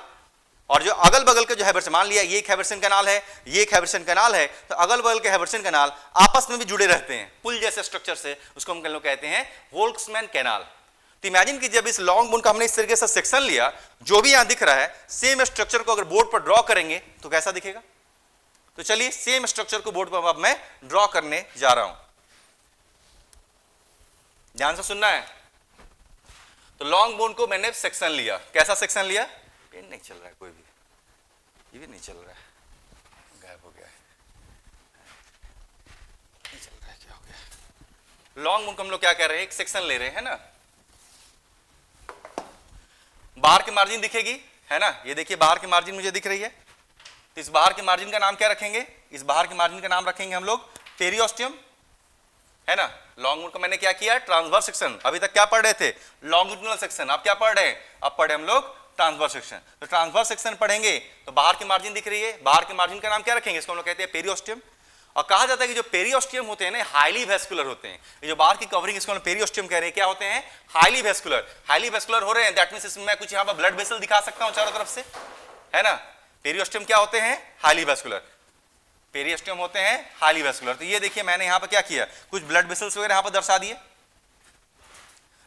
और जो अगल बगल के जो हैबर्शियन, मान लिया ये एक हैबर्शियन कैनाल है, ये एक हैबर्शियन कैनाल है, तो अगल बगल के हैबर्शियन कैनाल आपस में भी जुड़े रहते हैं पुल जैसे स्ट्रक्चर से, उसको हम लोग कहते हैं वोल्ट्जमैन कैनाल। तो इमेजिन कि जब इस लॉन्ग बोन का हमने इस तरीके से सेक्शन लिया, जो भी यहां दिख रहा है सेम स्ट्रक्चर को अगर बोर्ड पर ड्रॉ करेंगे तो कैसा दिखेगा? तो चलिए सेम स्ट्रक्चर को बोर्ड पर अब मैं ड्रॉ करने जा रहा हूं। ध्यान से सुनना है। तो लॉन्ग बोन को मैंने सेक्शन लिया। कैसा सेक्शन लिया? पेन नहीं चल रहा है, कोई भी, ये भी नहीं चल रहा है, गायब हो गया है, नहीं चल रहा है, क्या हो गया? लॉन्ग बोन को हम लोग क्या कर रहे हैं? एक सेक्शन ले रहे हैं ना। बाहर की मार्जिन दिखेगी, है ना, ये देखिए बाहर की मार्जिन मुझे दिख रही है। तो इस बाहर की मार्जिन का नाम क्या रखेंगे? इस बाहर की मार्जिन का नाम रखेंगे हम लोग पेरियोस्टियम, है ना। लॉन्ग बोन को मैंने क्या किया? Transverse section. अभी तक क्या पढ़ रहे थे? Longitudinal section. अब क्या पढ़ रहे हैं? अब पढ़े हम लोग ट्रांसवर्स सेक्शन। तो ट्रांसवर्स सेक्शन पढ़ेंगे तो बाहर की मार्जिन दिख रही है, बाहर की मार्जिन का नाम क्या रखेंगे? इसको हम लोग कहते हैं पेरियोस्टियम। और कहा जाता है कि जो पेरियोस्टियम होते हैं ना, हाईली वेस्कुलर होते हैं। ये जो बाहर की कवरिंग, इसको हम पेरियोस्टियम कह रहे हैं, क्या होते हैं? Highly vascular. हाईली वेस्कुलर हो रहे हैं, दैट मींस मैं कुछ यहाँ पर ब्लड वेसल दिखा सकता हूँ चारों तरफ से, है ना। पेरियोस्टियम क्या होते हैं? Highly vascular. पेरियोस्टियम होते हैं हाईली वेस्कुलर। तो ये देखिए मैंने यहां पर क्या किया? कुछ ब्लड वेसल्स वगैरह यहां पर दर्शा दिए।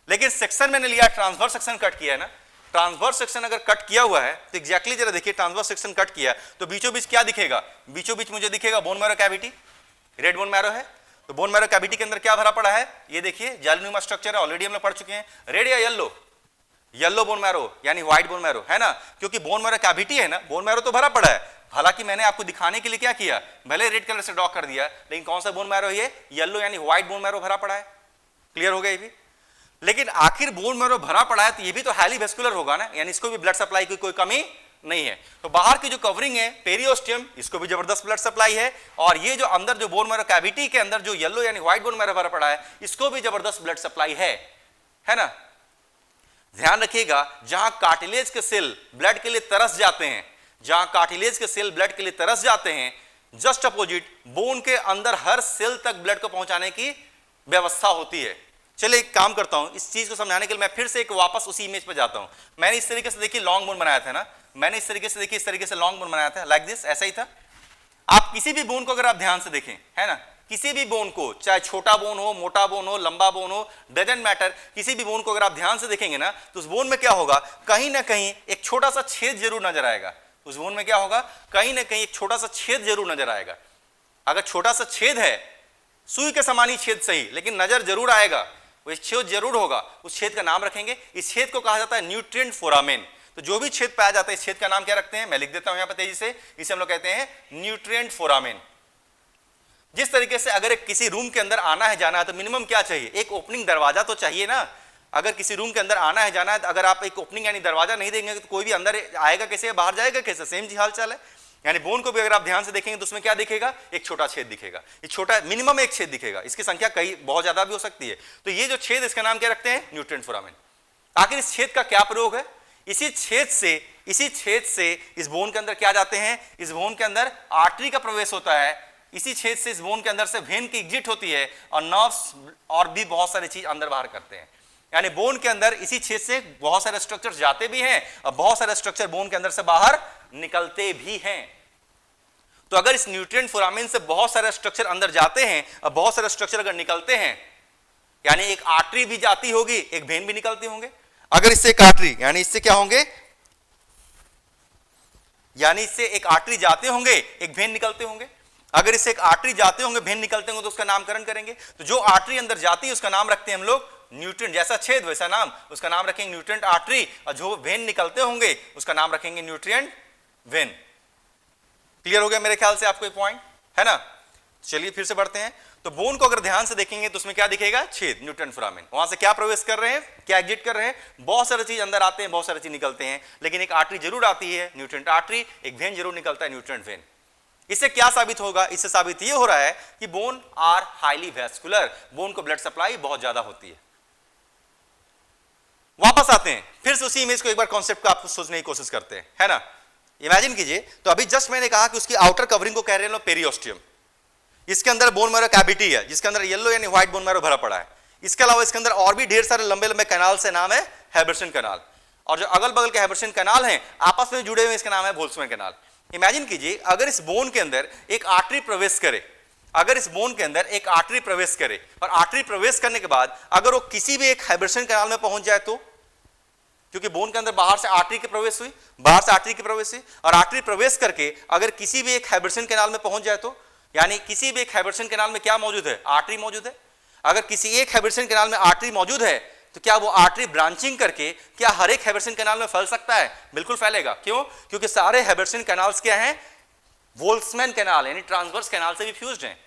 लेकिन सेक्शन मैंने लिया, ट्रांसवर्स सेक्शन कट किया है ना। ट्रांसवर्स सेक्शन अगर कट किया हुआ है तो एग्जैक्टली जरा देखिए, ट्रांसवर्स सेक्शन कट किया तो बीचों बीच क्या दिखेगा? बीचों बीच मुझे दिखेगा bone marrow cavity. Red bone marrow है तो बोन मैरो कैविटी के अंदर क्या भरा पड़ा है? ये देखिए जालीनुमा स्ट्रक्चर है, ऑलरेडी हम लोग पढ़ चुके हैं। रेड या येलो? येलो बोन मैरो यानी व्हाइट बोन मैरो, है ना, क्योंकि बोन मैरो कैविटी है ना, बोन मैरो तो भरा पड़ा है। हालांकि मैंने आपको दिखाने के लिए क्या किया? भले रेड कलर से ड्रॉ कर दिया, लेकिन कौन सा बोन मैरो? ये येलो यानी व्हाइट बोन मैरो भरा पड़ा है। क्लियर हो गया ये भी? लेकिन आखिर बोन मैरो भरा पड़ा है तो ये भी तो हाईली वेस्कुलर होगा ना, यानी इसको भी ब्लड सप्लाई की कोई कमी नहीं है। तो बाहर की जो कवरिंग है पेरियोस्टियम, इसको भी जबरदस्त ब्लड सप्लाई है। और ये जो अंदर जो बोन मैरो कैविटी के अंदर जो येलो यानी व्हाइट बोन मैरो भरा पड़ा है, इसको भी जबरदस्त ब्लड सप्लाई है ना। ध्यान रखिएगा, जहां कार्टिलेज के सेल ब्लड के लिए तरस जाते हैं, जहां कार्टिलेज के सेल ब्लड के लिए तरस जाते हैं, जस्ट अपोजिट बोन के अंदर हर सेल तक ब्लड को पहुंचाने की व्यवस्था होती है। चलिए एक काम करता हूं, इस चीज को समझाने के लिए मैं फिर से एक वापस उसी इमेज पे जाता हूं। मैंने इस तरीके से देखिए लॉन्ग बोन बनाया था ना, मैंने इस तरीके से देखिए, इस तरीके से लॉन्ग बोन बनाया था, लाइक दिस, ऐसा ही था। आप किसी भी बोन को अगर आप ध्यान से देखें, है ना, किसी भी बोन को, चाहे छोटा बोन हो, मोटा बोन हो, लंबा बोन हो, डजंट मैटर, किसी भी बोन को अगर आप ध्यान से देखेंगे ना तो उस बोन में क्या होगा, कहीं ना कहीं एक छोटा सा छेद जरूर नजर आएगा। उस बोन में क्या होगा, कहीं ना कहीं एक छोटा सा छेद जरूर नजर आएगा। अगर छोटा सा छेद है, सुई के समान ही छेद सही, लेकिन नजर जरूर आएगा, वो छेद जरूर होगा, उस छेद का नाम रखेंगे। इस छेद को कहा जाता है न्यूट्रिएंट फोरामेन। तो जो भी छेद पाया जाता है, इस छेद का नाम क्या रखते हैं, मैं लिख देता हूं यहां पर तेजी से, इसे हम लोग कहते हैं न्यूट्रिएंट फोरामेन। जिस तरीके से अगर किसी रूम के अंदर आना है जाना है तो मिनिमम क्या चाहिए, एक ओपनिंग दरवाजा तो चाहिए ना। अगर किसी रूम के अंदर आना है जाना है तो अगर आप एक ओपनिंग यानी दरवाजा नहीं देंगे तो कोई भी अंदर आएगा कैसे, बाहर जाएगा कैसे, सेम जी हाल चाल है। यानी बोन को भी अगर आप ध्यान से देखेंगे तो उसमें क्या दिखेगा, एक छोटा छेद दिखेगा। ये छोटा मिनिमम एक छेद दिखेगा, इसकी संख्या कई बहुत ज्यादा भी हो सकती है। तो ये जो छेद, इसका नाम क्या रखते हैं, न्यूट्रिएंट फोरामेन। आखिर इस छेद का क्या प्रयोग है, इसी छेद से इस बोन के अंदर क्या जाते हैं, इस बोन के अंदर आर्टरी का प्रवेश होता है। इसी छेद से इस बोन के अंदर से वेन की एग्जिट होती है और नर्व्स और भी बहुत सारी चीज अंदर बाहर करते हैं। यानी बोन के अंदर इसी छेद से बहुत सारे स्ट्रक्चर जाते भी हैं और बहुत सारे स्ट्रक्चर बोन के अंदर से बाहर निकलते भी हैं। तो अगर इस न्यूट्रिएंट फोरामेन से बहुत सारे स्ट्रक्चर अंदर जाते हैं और बहुत सारे स्ट्रक्चर अगर निकलते हैं, यानी एक आर्टरी भी जाती होगी, एक वेन भी निकलती होंगे। अगर इससे एक आर्टरी, यानी इससे क्या होंगे, यानी इससे एक आर्टरी जाते होंगे, एक वेन निकलते होंगे। अगर इससे एक आर्टरी जाते होंगे, वेन निकलते होंगे तो उसका नामकरण करेंगे। तो जो आर्टरी अंदर जाती है उसका नाम रखते हैं हम लोग न्यूट्रिएंट, जैसा छेद वैसा नाम, उसका नाम रखेंगे न्यूट्रिएंट आर्टरी। और जो वेन निकलते होंगे उसका नाम रखेंगे न्यूट्रिएंट वेन। क्लियर हो गया मेरे ख्याल से आपको ये पॉइंट, है ना। चलिए फिर से बढ़ते हैं। तो बोन को अगर ध्यान से देखेंगे तो उसमें क्या दिखेगा, छेद, न्यूट्रिएंट फोरामेन। वहां से क्या प्रवेश कर रहे हैं, क्या एग्जिट कर रहे हैं, बहुत सारी चीज अंदर आते हैं, बहुत सारी चीज निकलते हैं, लेकिन एक आर्टरी जरूर आती है, न्यूट्रिएंट आर्टरी, एक वेन जरूर निकलता है, न्यूट्रिएंट वेन। इससे क्या साबित होगा, इससे साबित ये हो रहा है कि bone are highly vascular, bone को ब्लड सप्लाई बहुत ज्यादा होती है। वापस आते हैं, फिर से उसी इमेज को एक बार कॉन्सेप्ट को आप सोचने की कोशिश करते हैं, है ना। इमेजिन कीजिए, तो अभी जस्ट मैंने कहा कि उसकी आउटर कवरिंग को कह रहे हैं पेरियोस्टियम। इसके अंदर बोन मैरो कैविटी है जिसके अंदर येलो यानी व्हाइट बोन मैरो भरा पड़ा है। इसके अलावा इसके अंदर और भी ढेर सारे लंबे लंबे कैनाल से, नाम है हेबर्सन कैनाल। और जो अगल बगल के हेबर्सन कैनाल हैं आपस में जुड़े हुए, इसका नाम है बोल्ट्जमैन कैनाल। इमेजिन कीजिए अगर इस बोन के अंदर एक आर्टरी प्रवेश करे, अगर इस बोन के अंदर एक आर्टरी प्रवेश करे और आर्टरी प्रवेश करने के बाद अगर वो किसी भी एक हेबर्सन कैनाल में पहुंच जाए तो, क्योंकि बोन के अंदर बाहर से आर्टरी की प्रवेश हुई, बाहर से आर्टरी की प्रवेश हुई और आर्टरी प्रवेश करके अगर किसी भी एक हेबर्सन कैनाल में पहुंच जाए तो, यानी किसी भी एक हेबर्सन कैनाल में क्या मौजूद है, आर्टरी मौजूद है। अगर किसी एक हेबर्सन कैनाल में आर्टरी मौजूद है तो क्या वो आर्टरी ब्रांचिंग करके क्या हर एक हेबर्सन कैनाल में फैल सकता है, बिल्कुल फैलेगा। क्यों, क्योंकि सारे हेबर्सन कैनाल्स क्या हैं, बोल्ट्जमैन कैनाल यानी ट्रांसवर्स कैनाल से भी फ्यूज्ड हैं।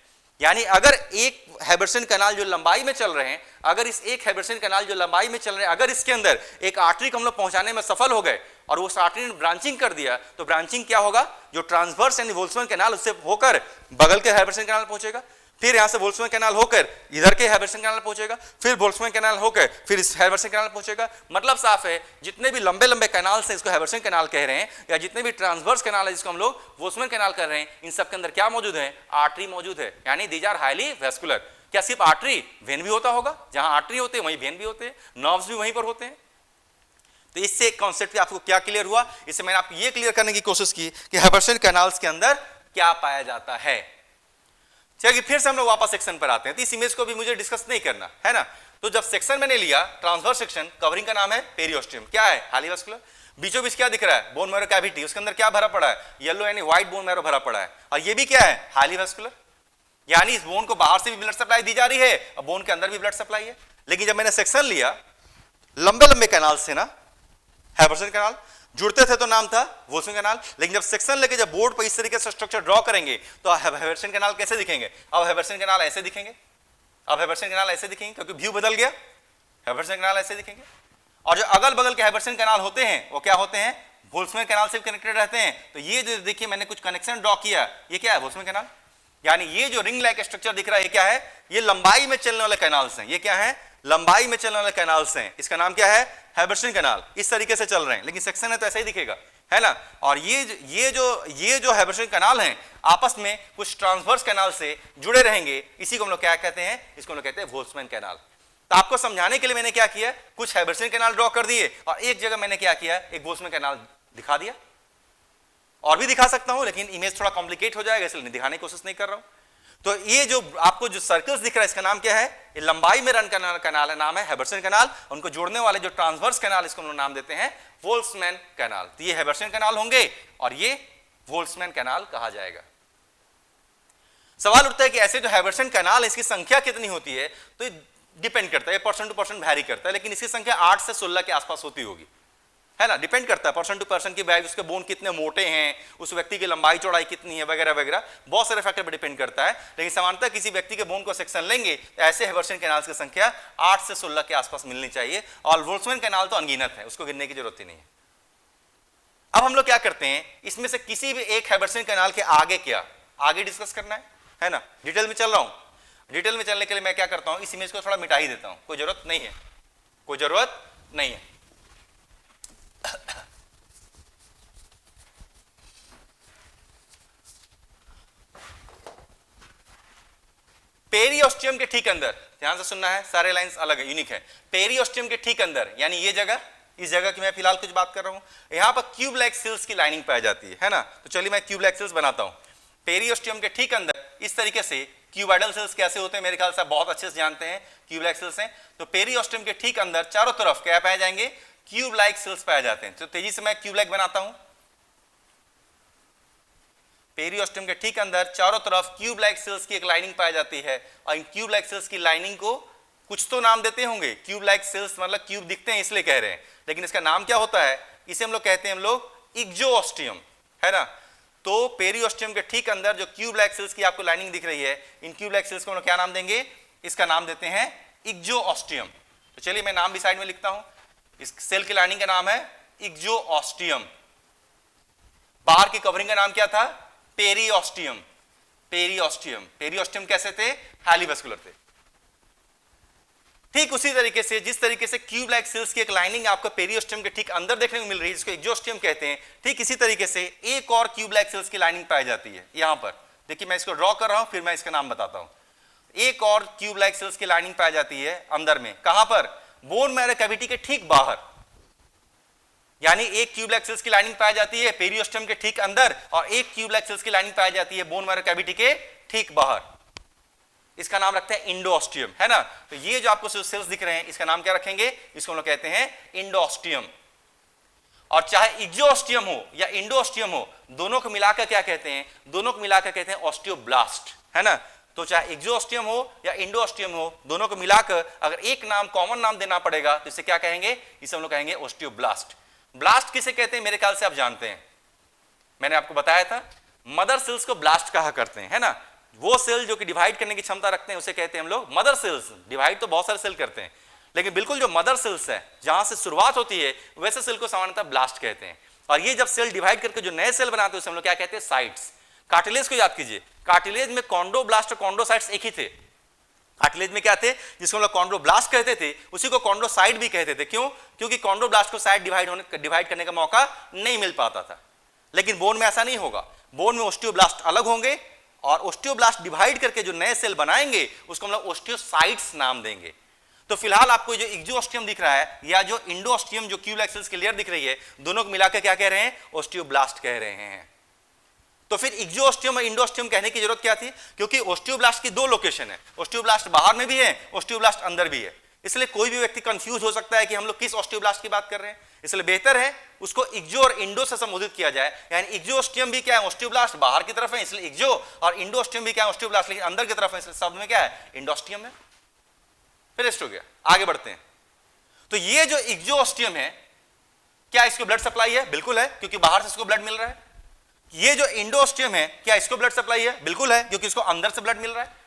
यानी अगर एक हेबर्सन कैनाल जो लंबाई में चल रहे हैं, अगर इस एक हेबर्सन कैनाल जो लंबाई में चल रहे हैं, अगर इसके अंदर एक आर्टरी को हम लोग पहुंचाने में सफल हो गए और उस आर्टरी ने ब्रांचिंग कर दिया, तो ब्रांचिंग क्या होगा, जो ट्रांसवर्स यानी बोल्ट्जमैन कैनाल उससे होकर बगल के हेबर्सन कैनाल पहुंचेगा, फिर यहां से बोल्ट्जमैन कैनाल होकर इधर के हेबर्सन कैनाल पहुंचेगा, फिर बोल्ट्जमैन कैनाल होकर फिर इस हेबर्सन कैनाल पहुंचेगा। मतलब साफ है, जितने भी लंबे लंबे कैनाल से इसको हेबर्सन कैनाल कह रहे हैं, या जितने भी ट्रांसवर्स कैनाल है जिसको हम लोग बोल्ट्जमैन कैनाल कर रहे हैं, इन सब के अंदर क्या मौजूद है, आर्टरी मौजूद है। यानी दीज आर हाईली वैस्कुलर। क्या सिर्फ आर्टरी, वेन भी होता होगा, जहां आर्टरी होते हैं वहीं वेन भी होते हैं, नर्व्स भी वहीं पर होते हैं। तो इससे कॉन्सेप्ट आपको क्या क्लियर हुआ, इससे मैंने आपको ये क्लियर करने की कोशिश की कि हेबर्सन कैनाल्स के अंदर क्या पाया जाता है। चलिए फिर से हम लोग वापस सेक्शन पर आते हैं। तो इस इमेज को भी मुझे डिस्कस नहीं करना है ना। तो जब सेक्शन मैंने लिया, ट्रांसवर्स सेक्शन, कवरिंग का नाम है पेरियोस्टियम, क्या है, हाईली वैस्कुलर। बीचों बीच क्या दिख रहा है, बोन मैरो कैविटी, उसके अंदर क्या भरा पड़ा है, येलो यानी व्हाइट बोन मैरो भरा पड़ा है, और ये भी क्या है, हाईली वैस्कुलर। यानी इस बोन को बाहर से भी ब्लड सप्लाई दी जा रही है और बोन के अंदर भी ब्लड सप्लाई है। लेकिन जब मैंने सेक्शन लिया, लंबे लंबे कैनाल से ना, हेबर्सन कैनाल जुड़ते थे तो नाम था बोल्ट्जमैन कैनाल। लेकिन जब सेक्शन लेके जब बोर्ड पर इस तरीके से स्ट्रक्चर ड्रॉ करेंगे तो हेबर्सन कैनाल कैसे दिखेंगे, अब हेबर्सन कैनाल ऐसे दिखेंगे, अब हेबर्सन कैनाल ऐसे दिखेंगे क्योंकि व्यू बदल गया, हेबर्सन कैनाल ऐसे दिखेंगे। और जो अगल बगल के हेबर्सन कैनाल होते हैं वो क्या होते हैं, बोल्ट्जमैन कैनाल से कनेक्टेड रहते हैं। तो ये जो देखिए मैंने कुछ कनेक्शन ड्रॉ किया, ये क्या है, बोल्ट्जमैन कैनाल। यानी ये जो रिंग लाइक स्ट्रक्चर दिख रहा है ये क्या है, ये लंबाई में चलने वाले कैनाल्स हैं। ये क्या है, लंबाई में चलने वाले कैनाल्स हैं। इसका नाम क्या है, हेबर्सन कैनाल। इस तरीके से चल रहे हैं, लेकिन सेक्शन है तो ऐसा ही दिखेगा, है ना। और ये जो हेबर्सन कैनाल हैं आपस में कुछ ट्रांसवर्स कैनाल से जुड़े रहेंगे, इसी को हम लोग क्या कहते हैं, इसको हम लोग कहते हैं बोल्ट्जमैन कैनाल। तो आपको समझाने के लिए मैंने क्या किया, कुछ हेबर्सन कैनाल ड्रॉ कर दिए और एक जगह मैंने क्या किया, एक बोल्ट्जमैन कैनाल दिखा दिया। और भी दिखा सकता हूं लेकिन इमेज थोड़ा कॉम्प्लिकेट हो जाएगा, इसलिए दिखाने की कोशिश नहीं कर रहा हूं। तो ये जो आपको जो सर्कल्स दिख रहा है इसका नाम क्या है, ये लंबाई में रन करने वाला कैनाल है, नाम है हेबर्सन कैनाल। उनको जोड़ने वाले जो ट्रांसवर्स कैनाल इसको हम लोग नाम देते हैं वोल्समैन कैनाल। तो ये हेबर्सन कैनाल होंगे और ये वोल्समैन कैनाल कहा जाएगा। सवाल उठता है कि ऐसे जो हेबर्सन कैनाल है इसकी संख्या कितनी होती है, तो ये डिपेंड करता है, परसेंट टू परसेंट वैरी करता है, लेकिन इसकी संख्या 8 से 16 के आसपास होती होगी, है ना। डिपेंड करता है पर्सन टू पर्सन की वैल्यू, उसके बोन कितने मोटे हैं, उस व्यक्ति की लंबाई चौड़ाई कितनी है, वगैरह वगैरह बहुत सारे फैक्टर पर डिपेंड करता है। लेकिन सामान्यतः किसी व्यक्ति के बोन को सेक्शन लेंगे तो ऐसे हेबर्सन कैनाल्स की संख्या 8 से 16 के आसपास मिलनी चाहिए। और वोल्समैन कैनाल तो अनगिनत है, उसको गिनने की जरूरत ही नहीं है। अब हम लोग क्या करते हैं, इसमें से किसी भी एक हेबर्सन कैनाल के आगे क्या आगे डिस्कस करना है ना। डिटेल में चल रहा हूं, डिटेल में चलने के लिए मैं क्या करता हूं, इस इमेज को थोड़ा मिटा ही देता हूं, कोई जरूरत नहीं है, कोई जरूरत नहीं है। पेरियोस्टियम के ठीक अंदर, ध्यान से सुनना है, सारे लाइंस अलग है, यूनिक है। पेरियोस्टियम के ठीक अंदर, यानी ये जगह, इस जगह की मैं फिलहाल कुछ बात कर रहा हूं, यहां पर क्यूब लाइक सेल्स की लाइनिंग पाई जाती है ना। तो चलिए मैं क्यूब लाइक सेल्स बनाता हूं। पेरियोस्टियम के ठीक अंदर इस तरीके से क्यूबाइडल सेल्स कैसे होते हैं, मेरे ख्याल से आप बहुत अच्छे से जानते हैं, क्यूब लाइक सेल्स हैं। तो पेरियोस्टियम के ठीक अंदर चारों तरफ क्या पाए जाएंगे, क्यूब लाइक सेल्स पाए जाते हैं। तो तेजी से मैं क्यूब लाइक बनाता हूं। पेरियोस्टियम के ठीक अंदर चारों तरफ क्यूब लाइक सेल्स की एक लाइनिंग पाई जाती है, और इन क्यूब लाइक सेल्स की लाइनिंग को कुछ तो नाम देते होंगे। क्यूब लाइक सेल्स मतलब क्यूब दिखते हैं इसलिए कह रहे हैं, लेकिन इसका नाम क्या होता है, इसे हम लोग कहते हैं हम लोग इक्जोओस्टियम, है ना। तो पेरियोस्टियम के ठीक अंदर जो क्यूब लाइक सेल्स की आपको लाइनिंग दिख रही है, इन क्यूब लाइक सेल्स को हम लोग क्या नाम देंगे, इसका नाम देते हैं इक्जोओस्टियम। तो चलिए मैं नाम भी साइड में लिखता हूं, इस सेल की लाइनिंग का नाम है इक्जोओस्टियम। बाहर की कवरिंग का नाम क्या था, पेरियोस्टियम। पेरियोस्टियम, पेरियोस्टियम कैसे थे, हैलीवैस्कुलर थे। ठीक उसी तरीके से जिस तरीके से क्यूब लाइक सेल्स की एक लाइनिंग आपको पेरियोस्टियम के ठीक अंदर देखने को मिल रही है, जिसको इक्जोस्टियम कहते हैं, ठीक इसी तरीके से एक और क्यूब लाइक सेल्स की लाइनिंग पाई जाती है। यहां पर देखिए मैं इसको ड्रॉ कर रहा हूं, फिर मैं इसका नाम बताता हूं। एक और क्यूब लाइक सेल्स की लाइनिंग पाई जाती है अंदर में, कहां पर, बोन मैरो कैविटी के ठीक बाहर। यानी एक क्यूब लाइक सेल्स की लाइनिंग पाई जाती है पेरियोस्टियम के ठीक अंदर, और एक क्यूब लाइक सेल्स की लाइनिंग पाई जाती है बोन मैरो कैविटी के ठीक बाहर। इसका नाम रखते हैं इंडोस्टियम, है ना। तो ये जो आपको सेल्स दिख रहे हैं इसका नाम क्या रखेंगे, इसको हम लोग कहते हैं इंडोस्टियम। और चाहे इक्जोस्टियम हो या इंडोस्टियम हो, दोनों को मिलाकर क्या कहते हैं, दोनों को मिलाकर कहते हैं ऑस्टियोब्लास्ट, है ना। तो चाहे इक्जोस्टियम हो या इंडोस्टियम हो, दोनों को मिलाकर अगर एक नाम कॉमन नाम देना पड़ेगा तो इसे क्या कहेंगे, इसे हम लोग कहेंगे ऑस्टियोब्लास्ट। ब्लास्ट किसे कहते हैं, मेरे ख्याल से आप जानते हैं, मैंने आपको बताया था, मदर सेल्स को ब्लास्ट कहा करते हैं, है ना। वो सेल जो कि डिवाइड करने की क्षमता रखते हैं उसे कहते हैं हम लोग मदर सेल्स। डिवाइड तो बहुत सारे सेल करते हैं, लेकिन बिल्कुल जो मदर सेल्स है जहां से शुरुआत होती है वैसे सेल को सामान्यतः ब्लास्ट कहते हैं। और ये जब सेल डिवाइड करके जो नए सेल बनाते हैं उसे हम लोग क्या कहते हैं, साइट्स। कार्टिलेज को याद कीजिए, कार्टिलेज में कॉन्ड्रोब्लास्ट और कॉन्ड्रोसाइट्स एक ही थे। कार्टिलेज में क्या थे, जिसको हम लोग कॉन्ड्रोब्लास्ट कहते थे, उसी को कॉन्ड्रोसाइट भी कहते थे। क्यों, क्योंकि कॉन्ड्रोब्लास्ट को साइट डिवाइड करने का मौका नहीं मिल पाता था। लेकिन बोन में ऐसा नहीं होगा, बोन में ओस्टियोब्लास्ट अलग होंगे, और ओस्टियोब्लास्ट डिवाइड करके जो नए सेल बनाएंगे उसको हम लोग ओस्टियोसाइट्स नाम देंगे। तो फिलहाल आपको जो इक्जोस्टियम दिख रहा है या जो इंडोस्टियम जो क्यूब लाइक सेल्स की लेयर दिख रही है, दोनों को मिलाकर क्या कह रहे हैं, ओस्टियोब्लास्ट कह रहे हैं। तो फिर इक्जोस्टियम और इंडोस्टियम कहने की जरूरत क्या थी, क्योंकि ओस्टियोब्लास्ट की दो लोकेशन है, ओस्टियोब्लास्ट बाहर में भी है, ओस्टियोब्लास्ट अंदर भी है। इसलिए कोई भी व्यक्ति कंफ्यूज हो सकता है कि हम लोग किस ओस्टियोब्लास्ट की बात कर रहे हैं। इसलिए बेहतर है उसको इक्जो और इंडो से संबोधित किया जाए। यानी इक्जोस्टियम भी क्या है, ओस्टियोब्लास्ट बाहर की तरफ है इसलिए इक्जो, और इंडोस्टियम भी क्या है, ओस्टियोब्लास्ट लेकिन अंदर की तरफ है, इसलिए शब्द में क्या है, इंडोस्टियम है। फिनिश्ड हो गया, आगे बढ़ते हैं। तो ये जो इक्जोस्टियम है, क्या इसको ब्लड सप्लाई है, बिल्कुल है, क्योंकि बाहर से इसको ब्लड मिल रहा है। ये जो इंडोस्टियम है, क्या इसको ब्लड सप्लाई है, बिल्कुल है, क्योंकि इसको अंदर से ब्लड मिल रहा है।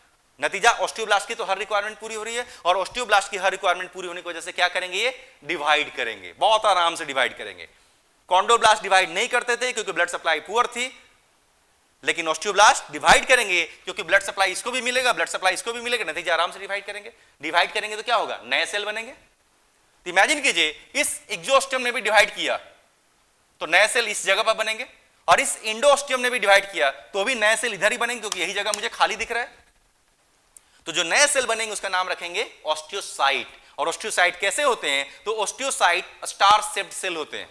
नतीजा, ओस्टियोब्लास्ट की तो हर रिक्वायरमेंट पूरी हो रही है, और ओस्टियोब्लास्ट की हर रिक्वायरमेंट पूरी होने की वजह से क्या करेंगे, ये डिवाइड करेंगे, बहुत आराम से डिवाइड करेंगे। कॉन्ड्रोब्लास्ट डिवाइड नहीं करते थे क्योंकि ब्लड सप्लाई पुअर थी, लेकिन ओस्टियोब्लास्ट डिवाइड करेंगे क्योंकि ब्लड सप्लाई इसको भी मिलेगा, ब्लड सप्लाई इसको भी मिलेगा, नतीजा आराम से डिवाइड करेंगे। डिवाइड करेंगे तो क्या होगा, नए सेल बनेंगे। तो इमेजिन कीजिए इस इक्जोस्टियम ने भी डिवाइड किया तो नए सेल इस जगह पर बनेंगे, और इस इंडोस्टियम ने भी डिवाइड किया तो भी नए सेल इधर ही बनेंगे, क्योंकि यही जगह मुझे खाली दिख रहा है। तो जो नए सेल बनेंगे उसका नाम रखेंगे ऑस्टियोसाइट। और ऑस्टियोसाइट कैसे होते हैं, तो ऑस्टियोसाइट स्टार शेप्ड सेल होते हैं।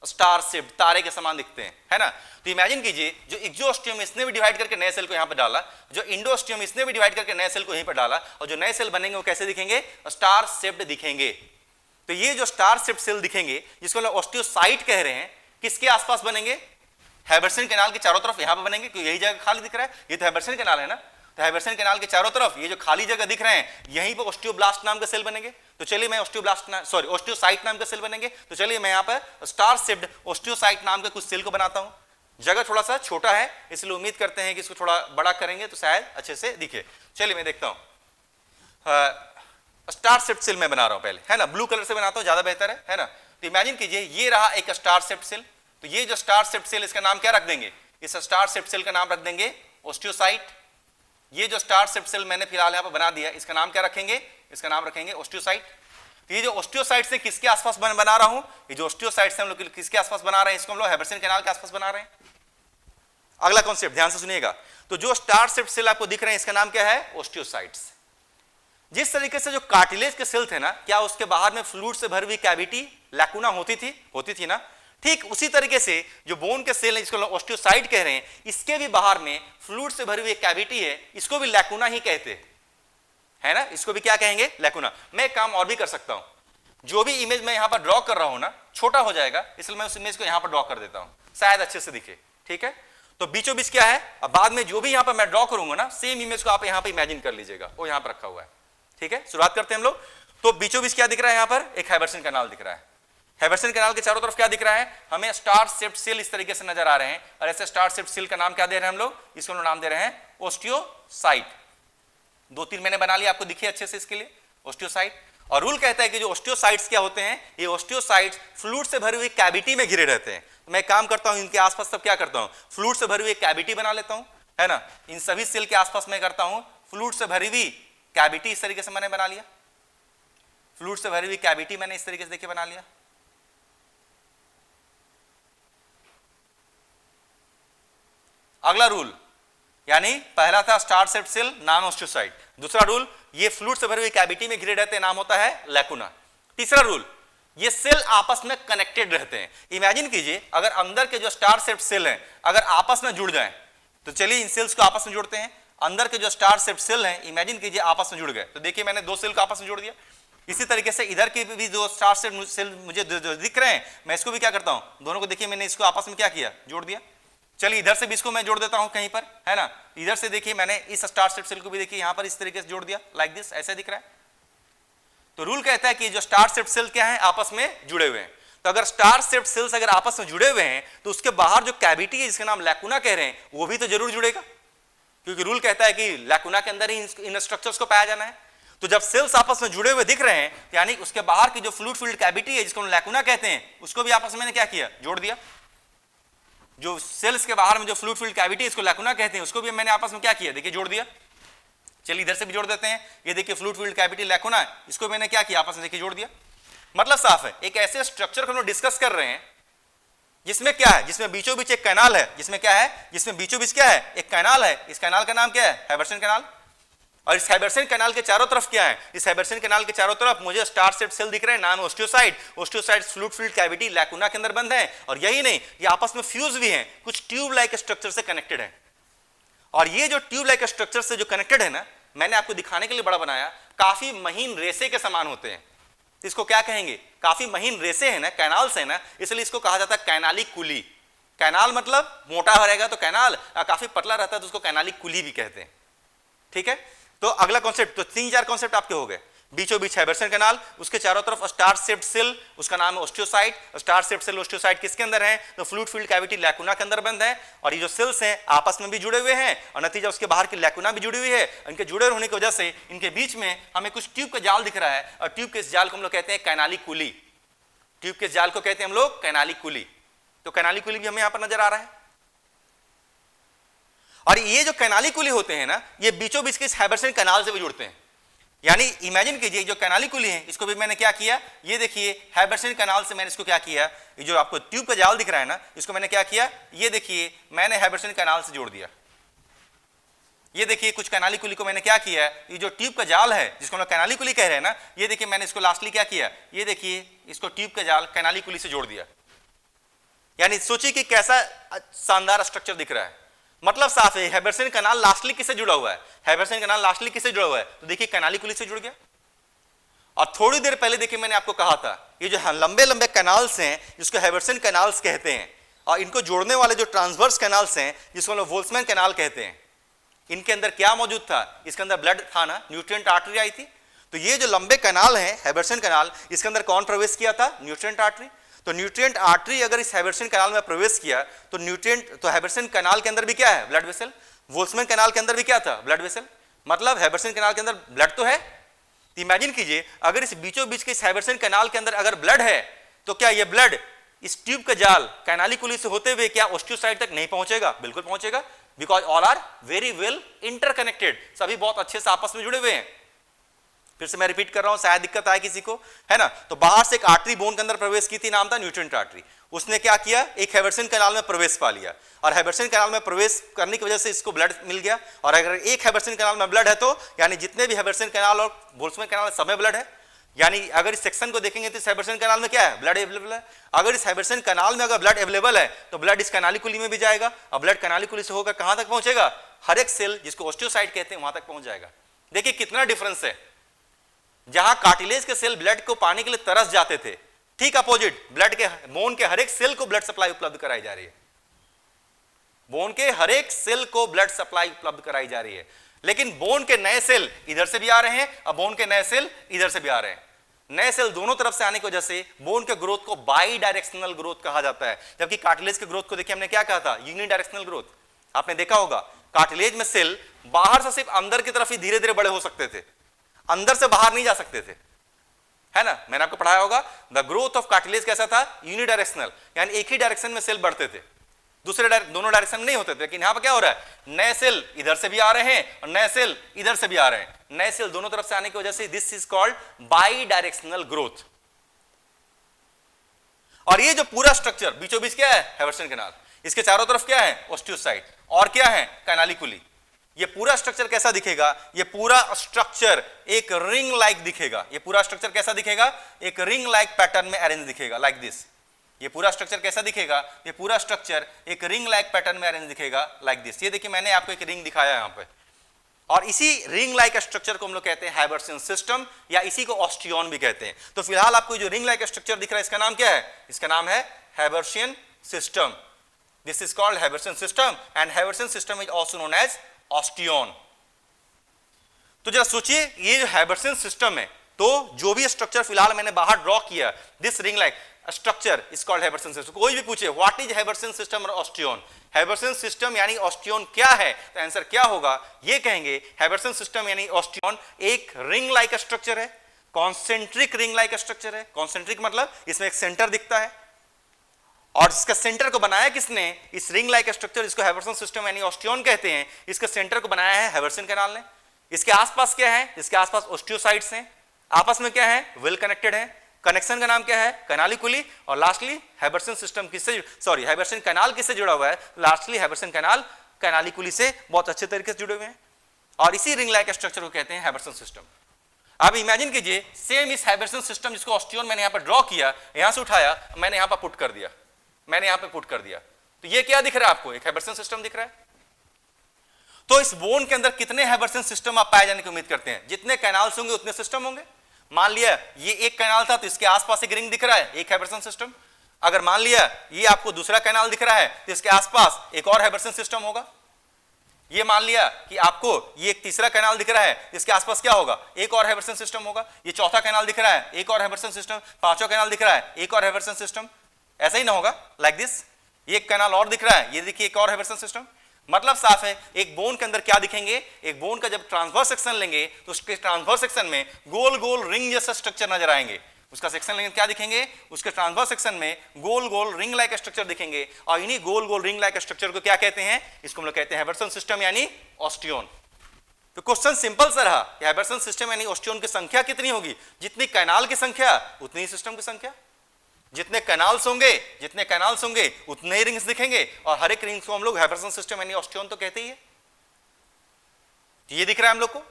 स्टार शेप्ड, तारे के समान दिखते हैं, है ना। तो इमेजिन कीजिए जो एक्सोस्टियम इसने भी डिवाइड करके नए सेल को यहां पर डाला, जो इंडोस्टियम इसने भी डिवाइड करके नए सेल को यहीं पर डाला, और जो नए सेल बनेंगे वो कैसे दिखेंगे, स्टार शेप्ड दिखेंगे। तो ये जो स्टार शेप्ड सेल दिखेंगे जिसको हम ऑस्टियोसाइट कह रहे हैं, किसके आसपास बनेंगे, हैबरसन कैनाल के चारों तरफ यहां पर बनेंगे, क्योंकि यही जगह खाली दिख रहा है, ये तो हैबरसन कैनाल है ना। तो हैबरसन कैनाल के चारों तरफ ये जो खाली जगह दिख रहे हैं, यहीं पर ऑस्टियोब्लास्ट नाम का सेल बनेंगे। तो चलिए मैं ऑस्टियोसाइट नाम का सेल बनेंगे। तो चलिए मैं यहाँ पर स्टार शेप्ड ऑस्टियोसाइट नाम के कुछ सेल को बनाता हूं। जगह थोड़ा सा छोटा है, इसलिए उम्मीद करते हैं कि इसको थोड़ा बड़ा करेंगे तो शायद अच्छे से दिखे। चलिए मैं देखता हूं। स्टार शेप्ड सेल मैं बना रहा हूं पहले, है ना, ब्लू कलर से बनाता हूं, ज्यादा बेहतर है ना। तो इमेजिन कीजिए ये रहा एक स्टार शेप्ड सेल। तो ये जो स्टार शेप्ड सेल, इसका नाम क्या रख देंगे, इस स्टार शेप्ड सेल का नाम रख देंगे ऑस्टियोसाइट। ये जो स्टार शेप्ड सेल मैंने फिलहाल यहां पर बना दिया, इसका नाम क्या रखेंगे, इसका नाम रखेंगे ऑस्टियोसाइट। तो ये जो ऑस्टियोसाइट से किसके आसपास बना रहा हूं, ये जो ऑस्टियोसाइट से हम लोग किसके आसपास बना रहे हैं, इसको हम लोग हैबरसन कैनाल के आसपास बना रहे हैं। अगला कॉन्सेप्ट ध्यान से सुनिएगा। तो जो स्टार शेप्ड सेल आपको दिख रहे हैं, इसका नाम क्या है, ऑस्टियोसाइट्स। जिस तरीके से जो कार्टिलेज के सेल थे ना, क्या उसके बाहर में फ्लूइड से भरी हुई कैविटी लैकुना होती थी ना, ठीक उसी तरीके से जो बोन के सेल है जिसको ऑस्टियोसाइट कह रहे हैं, इसके भी बाहर में फ्लूइड से भरी हुई एक कैविटी है, इसको भी लैकुना ही कहते हैं, है ना। इसको भी क्या कहेंगे, लैकुना। मैं एक काम और भी कर सकता हूं, जो भी इमेज मैं यहां पर ड्रॉ कर रहा हूं ना, छोटा हो जाएगा, इसलिए मैं उस इमेज को यहां पर ड्रॉ कर देता हूं, शायद अच्छे से दिखे, ठीक है। तो बीचों बीच क्या है, अब बाद में जो भी यहां पर मैं ड्रॉ करूंगा ना, सेम इमेज को आप यहां पर इमेजिन कर लीजिएगा, वो यहां पर रखा हुआ है, ठीक है। शुरुआत करते हैं हम लोग। तो बीचों बीच क्या दिख रहा है, यहां पर एक हैबरसन कैनाल दिख रहा है। हैबरसन कैनाल के चारों तरफ क्या दिख रहा है, हमें स्टार शेप्ड सेल इस तरीके से नजर आ रहे हैं, और ऐसे स्टार शेप्ड सेल का नाम क्या दे रहे हैं हम लोग, इसको नाम दे रहे हैं ऑस्टियोसाइट। 2-3 मैंने बना लिया, आपको दिखे अच्छे से इसके लिए, ऑस्टियोसाइट। और रूल कहता है कि जो ऑस्टियोसाइट्स क्या होते हैं, ये ऑस्टियोसाइट्स फ्लूइड से भरी हुई कैविटी में घिरे रहते हैं। तो मैं काम करता हूं, इनके आसपास सब क्या करता हूं, फ्लूइड से भरी हुई कैविटी बना लेता हूं, है ना। इन सभी सेल के आसपास मैं करता हूं फ्लूइड से भरी हुई कैविटी, इस तरीके से मैंने बना लिया, फ्लूइड से भरी हुई कैविटी मैंने इस तरीके से देखिए बना लिया। अगला रूल, यानी पहला था स्टार शेप्ड सेल, नाम ऑस्टियोसाइट। दूसरा रूल, ये फ्लूइड से भरी हुई कैविटी में घिरे रहते हैं, नाम होता है लैकुना। तीसरा रूल, ये सेल आपस में कनेक्टेड रहते हैं। इमेजिन कीजिए अगर अंदर के जो स्टार शेप्ड सेल हैं अगर आपस में जुड़ जाएं, तो चलिए इन सेल्स को आपस में जोड़ते हैं। अंदर के जो स्टार शेप्ड सेल हैं, इमेजिन कीजिए आपस में जुड़ गए, तो देखिए मैंने 2 सेल को आपस में जोड़ दिया। इसी तरीके से इधर के भी जो स्टार शेप्ड सेल मुझे दिख रहे हैं, मैं इसको भी क्या करता हूं, दोनों को देखिए मैंने इसको आपस में क्या किया, जोड़ दिया। चलिए इधर से भी इसको मैं जोड़ देता हूं कहीं पर, है ना। इधर से देखिए मैंने इस स्टार शेप्ड सेल को भी देखिए यहां पर इस तरीके से जोड़ दिया, लाइक दिस, ऐसे दिख रहा है। तो रूल कहता है कि जो स्टार शेप्ड सेल क्या है, आपस में जुड़े हुए हैं। तो अगर स्टार शेप्ड सेल्स अगर आपस में जुड़े हुए हैं, तो उसके बाहर जो कैविटी है जिसका नाम लैकुना कह रहे हैं, वो भी तो जरूर जुड़ेगा, क्योंकि रूल कहता है कि लैकुना के अंदर ही इन स्ट्रक्चर्स को पाया जाना है। तो जब सेल्स आपस में जुड़े हुए दिख रहे हैं, यानी उसके बाहर की जो फ्लूइड फिल्ड कैविटी है जिसको लैकुना कहते हैं, उसको भी आपस में मैंने क्या किया, जोड़ दिया। जो सेल्स के बाहर में जो फ्लूइड फिल्ड कैविटी इसको लैकुना कहते हैं, उसको भी मैंने आपस में क्या किया, देखिए जोड़ दिया। चलिए इधर से भी जोड़ देते हैं, ये देखिए फ्लूइड फिल्ड कैविटी लैकुना, इसको मैंने क्या किया, आपस में देखिए जोड़ दिया। मतलब साफ है, एक ऐसे स्ट्रक्चर को हम लोग डिस्कस कर रहे हैं जिसमें क्या है, जिसमें बीचों बीच एक कैनाल है, जिसमें क्या है, जिसमें बीचों बीच क्या है, एक कैनाल है। इस कैनाल का नाम क्या है, हैबरसन कैनाल। और इस हैबरसन कैनाल के चारों तरफ क्या है, इस हैबरसन कैनाल के चारों तरफ मुझे स्टार शेप्ड सेल दिख रहे हैं, नाम osteocyte. Osteocyte fluid filled cavity lacuna के अंदर बंद है, और यही नहीं, ये आपस में फ्यूज भी हैं, कुछ ट्यूब लाइक स्ट्रक्चर से कनेक्टेड है। और ये जो ट्यूब लाइक स्ट्रक्चर से जो कनेक्टेड है ना, मैंने आपको दिखाने के लिए बड़ा बनाया, काफी महीन रेसे के समान होते हैं। इसको क्या कहेंगे, काफी महीन रेसे है ना, कैनाल्स है ना, इसलिए इसको कहा जाता है कैनाली कुली। कैनाल मतलब मोटा रहेगा तो कैनाल, काफी पतला रहता है तो उसको कैनाली कुली भी कहते हैं, ठीक है। तो अगला कॉन्सेप्ट, तो 3-4 कॉन्सेप्ट आपके हो गए। बीचों बीच हैबरसन कैनाल, उसके चारों तरफ स्टार शेप्ड सेल, उसका नाम है osteocyte. Star shaped cell osteocyte किसके अंदर है, तो फ्लूइड फिल्ड कैविटी लैकुना के अंदर बंद है। और ये जो सेल्स हैं आपस में भी जुड़े हुए हैं, और नतीजा उसके बाहर की लैकुना भी जुड़ी हुई है। इनके जुड़े होने की वजह से इनके बीच में हमें कुछ ट्यूब का जाल दिख रहा है, और ट्यूब के इस जाल को हम लोग कहते हैं कैनाली कुली। ट्यूब के जाल को कहते हैं हम लोग कैनाली कुली। तो कैनाली कुली भी हमें यहां पर नजर आ रहा है। और ये जो कैनाली कुली होते हैं ना, ये बीचों बीच के इस हैबरसन कैनाल से भी जुड़ते हैं। यानी इमेजिन कीजिए जो कैनाली कुली है, इसको भी मैंने क्या किया, ये देखिए हैबरसन कैनाल से मैंने इसको क्या किया, ये जो आपको ट्यूब का जाल दिख रहा है ना, इसको मैंने क्या किया, ये देखिए मैंने हैबरसन कैनाल से जोड़ दिया। ये देखिए कुछ कैनाली कुली को मैंने क्या किया, ये जो ट्यूब का जाल है जिसको हम लोग कैनाली कुली कह रहे हैं ना, ये देखिए मैंने इसको लास्टली क्या किया, ये देखिए इसको ट्यूब का जाल कैनाली कुली से जोड़ दिया। यानी सोचिए कि कैसा शानदार स्ट्रक्चर दिख रहा है। मतलब साफ है, हेबरसन कनाल लास्टली किससे जुड़ा हुआ है? हेबरसन कनाल लास्टली किससे जुड़ा हुआ है? तो देखिए कैनालिकुली से जुड़ गया। और थोड़ी देर पहले देखिए मैंने आपको कहा था ये जो लंबे लंबे कैनाल्स हैं जिसको हेबरसन कैनाल्स कहते हैं, और इनको जोड़ने वाले जो ट्रांसवर्स कैनाल्स हैं जिसको हम वोल्समैन कैनाल कहते हैं, इनके अंदर क्या मौजूद था? इसके अंदर ब्लड था ना, न्यूट्रिएंट आर्टरी आई थी। तो ये जो लंबे कैनाल हैं हेबरसन कैनाल, इसके अंदर कौन प्रवेश किया था? Nutrient artery. तो न्यूट्रिएंट आर्टरी अगर इस हेबरसन कैनाल में प्रवेश किया तो हेबरसन कैनाल के अंदर भी क्या है? Blood vessel. वोल्समैन कैनाल के अंदर भी क्या था? Blood vessel. मतलब हेबरसन कैनाल के अंदर ब्लड तो है। तो इमेजिन कीजिए अगर इस बीचों बीच के इस हेबरसन कैनाल के अंदर अगर ब्लड है तो क्या ये ब्लड इस ट्यूब का जाल कैनालिकुली से होते हुए क्या ओस्टियोसाइट तक नहीं पहुंचेगा? बिल्कुल पहुंचेगा, because all are very well interconnected, सभी बहुत अच्छे से आपस में जुड़े हुए हैं। फिर से मैं रिपीट कर रहा हूं, शायद दिक्कत आए किसी को, है ना। तो बाहर से एक आर्टरी बोन के अंदर प्रवेश की थी, नाम था न्यूट्रिएंट आर्टरी। उसने क्या किया? एक हेबरसन कैनाल में प्रवेश पा लिया, और हेबरसन कैनाल में प्रवेश करने की वजह से इसको ब्लड मिल गया। और अगर एक हेबरसन कैनाल में ब्लड है तो यानी जितने भी हेबरसन कैनाल और वोल्समैन कैनाल सब में ब्लड है। यानी अगर इस सेक्शन को देखेंगे तो इस हेबरसन कैनाल में क्या है? ब्लड अवेलेबल है। अगर इस हेबरसन कैनाल में अगर ब्लड अवेलेबल है तो ब्लड इस कैनालिकुली में भी जाएगा, और ब्लड कैनालिकुली से होकर कहां तक पहुंचेगा? हर एक सेल जिसको ओस्टियोसाइट कहते हैं वहां तक पहुंच जाएगा। देखिए कितना डिफरेंस है। जहां कार्टिलेज के सेल ब्लड को पाने के लिए तरस जाते थे, ठीक अपोजिट ब्लड के बोन के हर एक सेल को ब्लड सप्लाई उपलब्ध कराई जा रही है। बोन के हर एक सेल को ब्लड सप्लाई उपलब्ध कराई जा रही है। लेकिन बोन के नए सेल इधर से भी आ रहे हैं और बोन के नए सेल इधर से भी आ रहे हैं। नए सेल दोनों तरफ से आने की वजह से बोन के ग्रोथ को बाई डायरेक्शनल ग्रोथ कहा जाता है, जबकि कार्टिलेज के ग्रोथ को देखिए हमने क्या कहा था? Unidirectional growth. आपने देखा होगा कार्टिलेज में सेल बाहर से सिर्फ अंदर की तरफ ही धीरे धीरे बड़े हो सकते थे, अंदर से बाहर नहीं जा सकते थे, है ना। मैंने आपको पढ़ाया होगा द ग्रोथ ऑफ कार्टिलेज कैसा था? यूनिडायरेक्शनल, यानी एक ही डायरेक्शन में सेल बढ़ते थे, दोनों डायरेक्शन में नहीं होते थे। लेकिन यहां पर क्या हो रहा है? नए सेल इधर से भी आ रहे हैं और नए सेल इधर से भी आ रहे हैं। नए सेल दोनों तरफ से आने की वजह से this is called by directional growth. और ये जो पूरा स्ट्रक्चर बीचों बीच क्या है? हेबरसन कैनाल। इसके चारों तरफ क्या है? ओस्टियोसाइट। और क्या है? कैनालिकुली। ये पूरा स्ट्रक्चर कैसा दिखेगा? ये पूरा स्ट्रक्चर एक रिंग लाइक दिखेगा। ये पूरा स्ट्रक्चर कैसा दिखेगा? एक रिंग लाइक पैटर्न में अरेंज दिखेगा, लाइक दिस। ये पूरा स्ट्रक्चर कैसा दिखेगा? ये पूरा स्ट्रक्चर एक रिंग लाइक पैटर्न में अरेंज दिखेगा, लाइक दिस। ये देखिए मैंने आपको एक रिंग दिखाया यहां पे, और इसी रिंग लाइक स्ट्रक्चर को हम लोग कहते हैं हेबरसन सिस्टम, या इसी को ऑस्टियन भी कहते हैं। तो फिलहाल आपको जो रिंग लाइक स्ट्रक्चर दिख रहा है इसका नाम क्या है? इसका नाम है Haversian system. This is called Haversian system, and Haversian system is also known as osteon. तो जरा सोचिए ये जो हेबरसन सिस्टम है, तो जो भी स्ट्रक्चर फिलहाल मैंने बाहर ड्रॉ किया, this ring like structure is called Haversian system. कोई भी पूछे व्हाट इज हेबरसन सिस्टम और ऑस्टियन, हेबरसन सिस्टम यानी ऑस्टियन क्या है, तो आंसर क्या होगा? ये कहेंगे हेबरसन सिस्टम यानी ऑस्टियन एक रिंग लाइक स्ट्रक्चर है, कॉन्सेंट्रिक रिंग लाइक स्ट्रक्चर है। कॉन्सेंट्रिक मतलब इसमें एक सेंटर दिखता है, और इसका सेंटर को बनाया किसने? इस रिंग लाइक स्ट्रक्चर जिसको हेबरसन सिस्टम यानी ऑस्टियन कहते हैं, इसके सेंटर को बनाया है हेबरसन कैनाल ने। इसके आसपास क्या है? इसके आसपास ओस्टियोसाइट्स हैं, आपस में क्या है? वेल कनेक्टेड है। कनेक्शन का नाम क्या है? कैनालिकुली। और लास्टली हेबरसन सिस्टम किससे, हेबरसन कैनाल किससे जुड़ा हुआ है? लास्टली हेबरसन कैनाल कैनालिकुली से बहुत अच्छे तरीके से जुड़े हुए हैं, और इसी रिंग लाइक स्ट्रक्चर को कहते हैं हेबरसन सिस्टम। अब इमेजिन कीजिए सेम इस हेबरसन सिस्टम जिसको ऑस्टियन मैंने यहां पर ड्रॉ किया, यहां से उठाया, मैंने यहां पर पुट कर दिया, मैंने यहां पे पुट कर दिया, तो ये क्या दिख रहा है आपको? एक हेबरसन सिस्टम दिख रहा है। तो इस बोन के अंदर कितने हेबरसन सिस्टम आप पाए जाने की उम्मीद करते हैं? जितने कैनाल्स होंगे उतने सिस्टम होंगे। मान लिया ये एक कैनाल था तो इसके आसपास एक रिंग दिख रहा है, एक हेबरसन सिस्टम। अगर मान लिया ये आपको दूसरा कैनाल दिख रहा है तो इसके आसपास एक और हेबरसन सिस्टम होगा। ये मान लिया कि आपको ये एक तीसरा कैनाल दिख रहा है, इसके आसपास क्या होगा? एक और हेबरसन सिस्टम होगा। ये चौथा कैनाल दिख रहा है, एक और हेबरसन सिस्टम। पांचवा कैनाल दिख रहा है, एक और हेबरसन सिस्टम। ऐसा ही ना होगा? लाइक दिस, एक कैनाल और दिख रहा है, ये देखिए एक और हेबरसन सिस्टम। मतलब साफ है एक बोन के अंदर क्या दिखेंगे? एक बोन का जब ट्रांसवर्स सेक्शन लेंगे तो उसके ट्रांसवर्स सेक्शन में गोल गोल रिंग जैसा स्ट्रक्चर नजर आएंगे। उसका सेक्शन लेंगे क्या दिखेंगे? उसके ट्रांसवर्स सेक्शन में गोल गोल रिंग लाइक स्ट्रक्चर दिखेंगे, और इन्हीं गोल गोल रिंग लाइक स्ट्रक्चर को क्या कहते हैं? इसको हम लोग कहते हैं हेबरसन सिस्टम यानी ऑस्टियन। तो क्वेश्चन सिंपल सा रहा, हेबरसन सिस्टम यानी ऑस्टियन की संख्या कितनी होगी? जितनी कैनाल की संख्या उतनी ही सिस्टम की संख्या। जितने कैनाल्स होंगे उतने ही रिंग्स दिखेंगे, और हर एक रिंग्स को हम लोग हेबरसन सिस्टम यानी ऑस्टियन तो कहते ही है। ये दिख रहा है हम लोग को।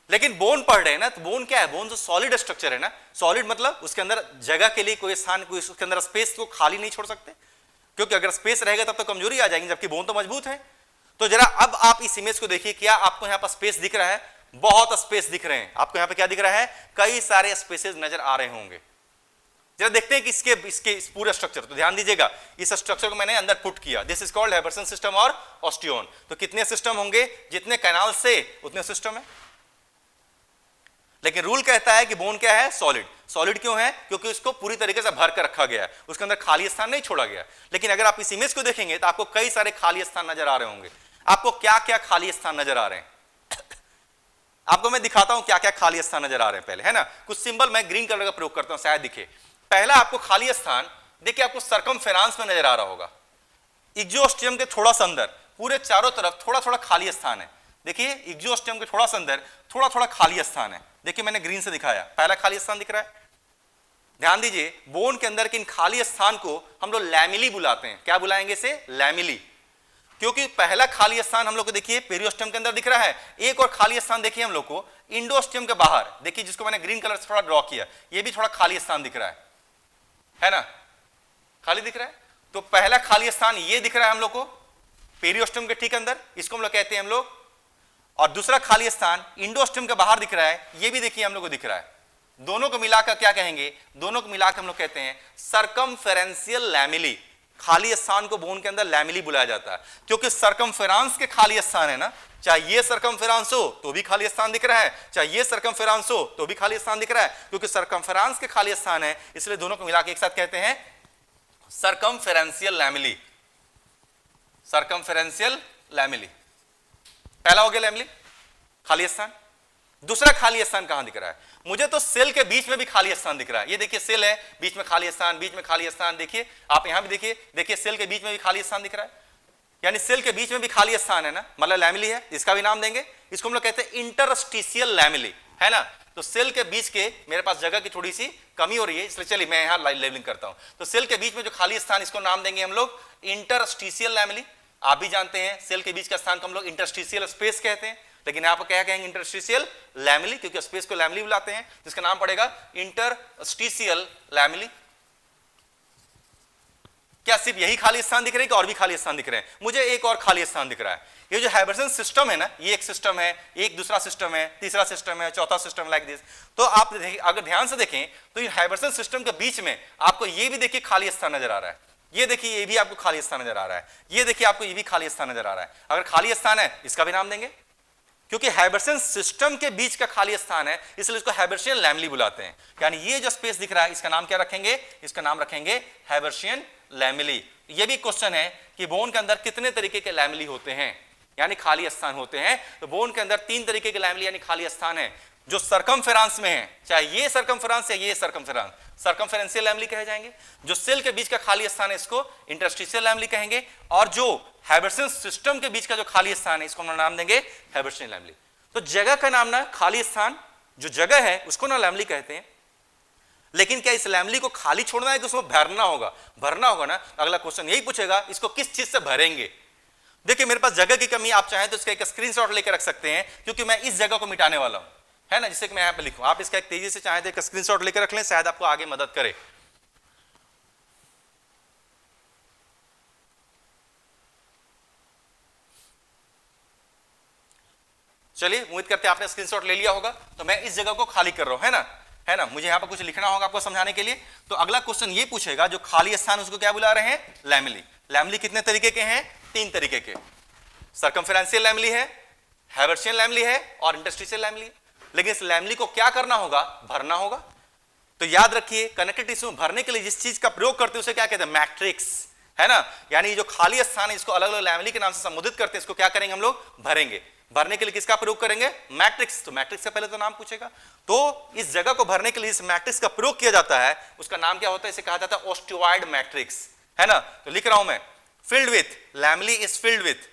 लेकिन बोन पढ़ रहे हैं ना, तो बोन क्या है? बोन तो सॉलिड स्ट्रक्चर है ना। सॉलिड मतलब उसके अंदर जगह के लिए कोई स्थान, कोई उसके अंदर स्पेस को खाली नहीं छोड़ सकते, क्योंकि अगर स्पेस रहेगा तब तो कमजोरी आ जाएगी, जबकि बोन तो मजबूत है। तो जरा अब आप इस इमेज को देखिए, क्या आपको यहां पर स्पेस दिख रहा है? बहुत स्पेस दिख रहे हैं आपको। यहां पे क्या दिख रहा है? कई सारे स्पेसेस नजर आ रहे होंगे। जरा देखते हैं कि इसके इस पूरे स्ट्रक्चर, तो ध्यान दीजिएगा, इस स्ट्रक्चर को मैंने अंदर पुट किया। दिस इज कॉल्ड हैबरसन सिस्टम और ऑस्टियोन। तो कितने सिस्टम होंगे? जितने कैनाल से उतने सिस्टम है। लेकिन रूल कहता है कि बोन क्या है? सॉलिड। सॉलिड क्यों है? क्योंकि उसको पूरी तरीके से भर कर रखा गया है, उसके अंदर खाली स्थान नहीं छोड़ा गया। लेकिन अगर आप इस इमेज को देखेंगे तो आपको कई सारे खाली स्थान नजर आ रहे होंगे। आपको क्या क्या खाली स्थान नजर आ रहे हैं? आपको मैं दिखाता हूं क्या क्या खाली स्थान नजर आ रहे हैं पहले, है ना। कुछ सिंबल मैं ग्रीन कलर का प्रयोग करता हूं, शायद दिखे। पहला आपको खाली स्थान देखिए, आपको सर्कमफेरेंस में नजर आ रहा होगा। इक्जियोस्टियम के थोड़ा सा अंदर पूरे चारों तरफ थोड़ा थोड़ा खाली स्थान है। देखिए इक्जियोस्टियम के थोड़ा सा अंदर थोड़ा थोड़ा खाली स्थान है। देखिए मैंने ग्रीन से दिखाया, पहला खाली स्थान दिख रहा है। ध्यान दीजिए, बोन के अंदर के इन खाली स्थान को हम लोग लैमिली बुलाते हैं। क्या बुलाएंगे इसे? लैमिली। क्योंकि पहला खाली स्थान हम लोग को देखिए पेरियोस्टियम के अंदर दिख रहा है। एक और खाली स्थान देखिए हम लोग को इंडोस्टियम के बाहर, देखिए जिसको मैंने ग्रीन कलर से थोड़ा ड्रॉ किया, ये भी थोड़ा खाली स्थान दिख रहा है ना, खाली दिख रहा है। तो पहला खाली स्थान ये दिख रहा है हम लोग को पेरियोस्टियम के ठीक अंदर, इसको हम लोग कहते हैं हम लोग। और दूसरा खाली स्थान इंडोस्टियम के बाहर दिख रहा है, ये भी देखिए हम लोग को दिख रहा है। दोनों को मिलाकर क्या कहेंगे? दोनों को मिलाकर हम लोग कहते हैं सर्कमफेरेंशियल लैमिली। खाली स्थान को बोन के अंदर लैमिली बुलाया जाता है, क्योंकि सर्कमफेरेंस के खाली स्थान है ना। चाहे ये सर्कमफेरेंस हो तो भी खाली स्थान दिख रहा है, चाहे ये सर्कमफेरेंस हो तो भी खाली स्थान दिख रहा है, क्योंकि सर्कमफेरेंस के खाली स्थान है, इसलिए दोनों को मिलाकर एक साथ कहते हैं सर्कमफेरेंशियल लैमिली। सर्कमफेरेंशियल लैमिली पहला हो गया, लैमिली खाली स्थान। दूसरा खाली स्थान कहां दिख रहा है? मुझे तो सेल के बीच में भी खाली स्थान दिख रहा है। ये देखिए सेल है, बीच में खाली स्थान, बीच में खाली स्थान। देखिए आप यहां भी देखिए, देखिए सेल के बीच में भी खाली स्थान दिख रहा है, यानी सेल के बीच में भी खाली स्थान है ना, मतलब लैमिली है। इसका भी नाम देंगे, इसको हम लोग कहते हैं इंटरस्टिशियल लैमिली, है ना। तो सेल के बीच के, मेरे पास जगह की थोड़ी सी कमी हो रही है, इसलिए चलिए मैं यहां लेवलिंग करता हूं। तो सेल के बीच में जो खाली स्थान, इसको नाम देंगे हम लोग इंटरस्टिशियल लैमिली। आप भी जानते हैं सेल के बीच का स्थान को हम लोग इंटरस्टिशियल स्पेस कहते हैं, लेकिन यहां पर क्या कहेंगे? इंटरस्टिशियल लैमिली, क्योंकि स्पेस को लैमिली बुलाते हैं, जिसका नाम पड़ेगा इंटरस्टिशियल लैमिली। क्या सिर्फ यही खाली स्थान दिख रहे हैं कि और भी खाली स्थान दिख रहे हैं? मुझे एक और खाली स्थान दिख रहा है। ये जो हैबरसन सिस्टम है ना, ये एक सिस्टम है, एक दूसरा सिस्टम है, तीसरा सिस्टम है, चौथा सिस्टम, लाइक दिस। तो आप अगर ध्यान से देखें तो ये हैबरसन सिस्टम के बीच में आपको ये भी देखिए खाली स्थान नजर आ रहा है। ये देखिए ये भी आपको खाली स्थान नजर आ रहा है। ये देखिए आपको ये भी खाली स्थान नजर आ रहा है। अगर खाली स्थान है, इसका भी नाम देंगे, क्योंकि हैबरसन सिस्टम के बीच का खाली स्थान है, इसलिए इसको हैबर्शियन लैमिली बुलाते हैं। यानी ये जो स्पेस दिख रहा है, इसका नाम क्या रखेंगे? इसका नाम रखेंगे हैबर्शियन लैमिली। ये भी क्वेश्चन है कि बोन के अंदर कितने तरीके के लैमिली होते हैं, यानी खाली स्थान होते हैं। तो बोन के अंदर 3 तरीके के लैमिली यानी खाली स्थान है, जो सर्कमफेरेंस में है, चाहे ये सर्कमफेरेंस या ये सर्कमफेरेंस, सर्कमफेरेंशियल लैमिली कहे जाएंगे। जो सेल के बीच का खाली स्थान है, इसको इंटरस्टिशियल लैमिली कहेंगे। और जो हैबरसन सिस्टम के बीच का जो खाली स्थान है, इसको हम नाम देंगे हैबर्शियन लैमिली। तो जगह का नाम ना, खाली स्थान जो जगह है उसको ना लैमिली कहते हैं। लेकिन क्या इस लैमिली को खाली छोड़ना है कि उसमें भरना होगा? भरना होगा ना। अगला क्वेश्चन यही पूछेगा, इसको किस चीज से भरेंगे? देखिए मेरे पास जगह की कमी, आप चाहें तो इसका एक स्क्रीनशॉट लेकर रख सकते हैं, क्योंकि मैं इस जगह को मिटाने वाला हूं, है ना, जिससे कि मैं यहां पे लिखूं। आप इसका एक तेजी से चाहें तो एक स्क्रीनशॉट लेकर रख लें, शायद आपको आगे मदद करे। चलिए उम्मीद करते हैं आपने स्क्रीनशॉट ले लिया होगा। तो मैं इस जगह को खाली कर रहा हूं, है ना। मुझे यहां पर कुछ लिखना होगा आपको समझाने के लिए। तो अगला क्वेश्चन ये पूछेगा, जो खाली स्थान उसको क्या बुला रहे हैं? लैमिली। लैमिली कितने तरीके के हैं? 3 तरीके के। सर्कमफेरेंशियल लैमिली है, हैबर्शियन लैमिली है और इंटरस्टिशियल लैमिली। लेकिन इस लैमिली को क्या करना होगा? भरना होगा। तो याद रखिए, कनेक्टिव टिश्यू में भरने के लिए जिस चीज का प्रयोग करते हैं उसे क्या कहते हैं? मैट्रिक्स, है ना। यानी जो खाली स्थान है, इसको अलग अलग लैमिली के नाम से संबोधित करते हैं, इसको क्या करेंगे हम लोग? भरेंगे। भरने के लिए किसका प्रयोग करेंगे? मैट्रिक्स। तो मैट्रिक्स से पहले तो नाम पूछेगा। तो इस जगह को भरने के लिए इस मैट्रिक्स का प्रयोग किया जाता है, उसका नाम क्या होता है? इसे कहा जाता है ओस्टियोइड मैट्रिक्स, है ना। तो लिख रहा हूं मैं, filled with, lamellae is filled with,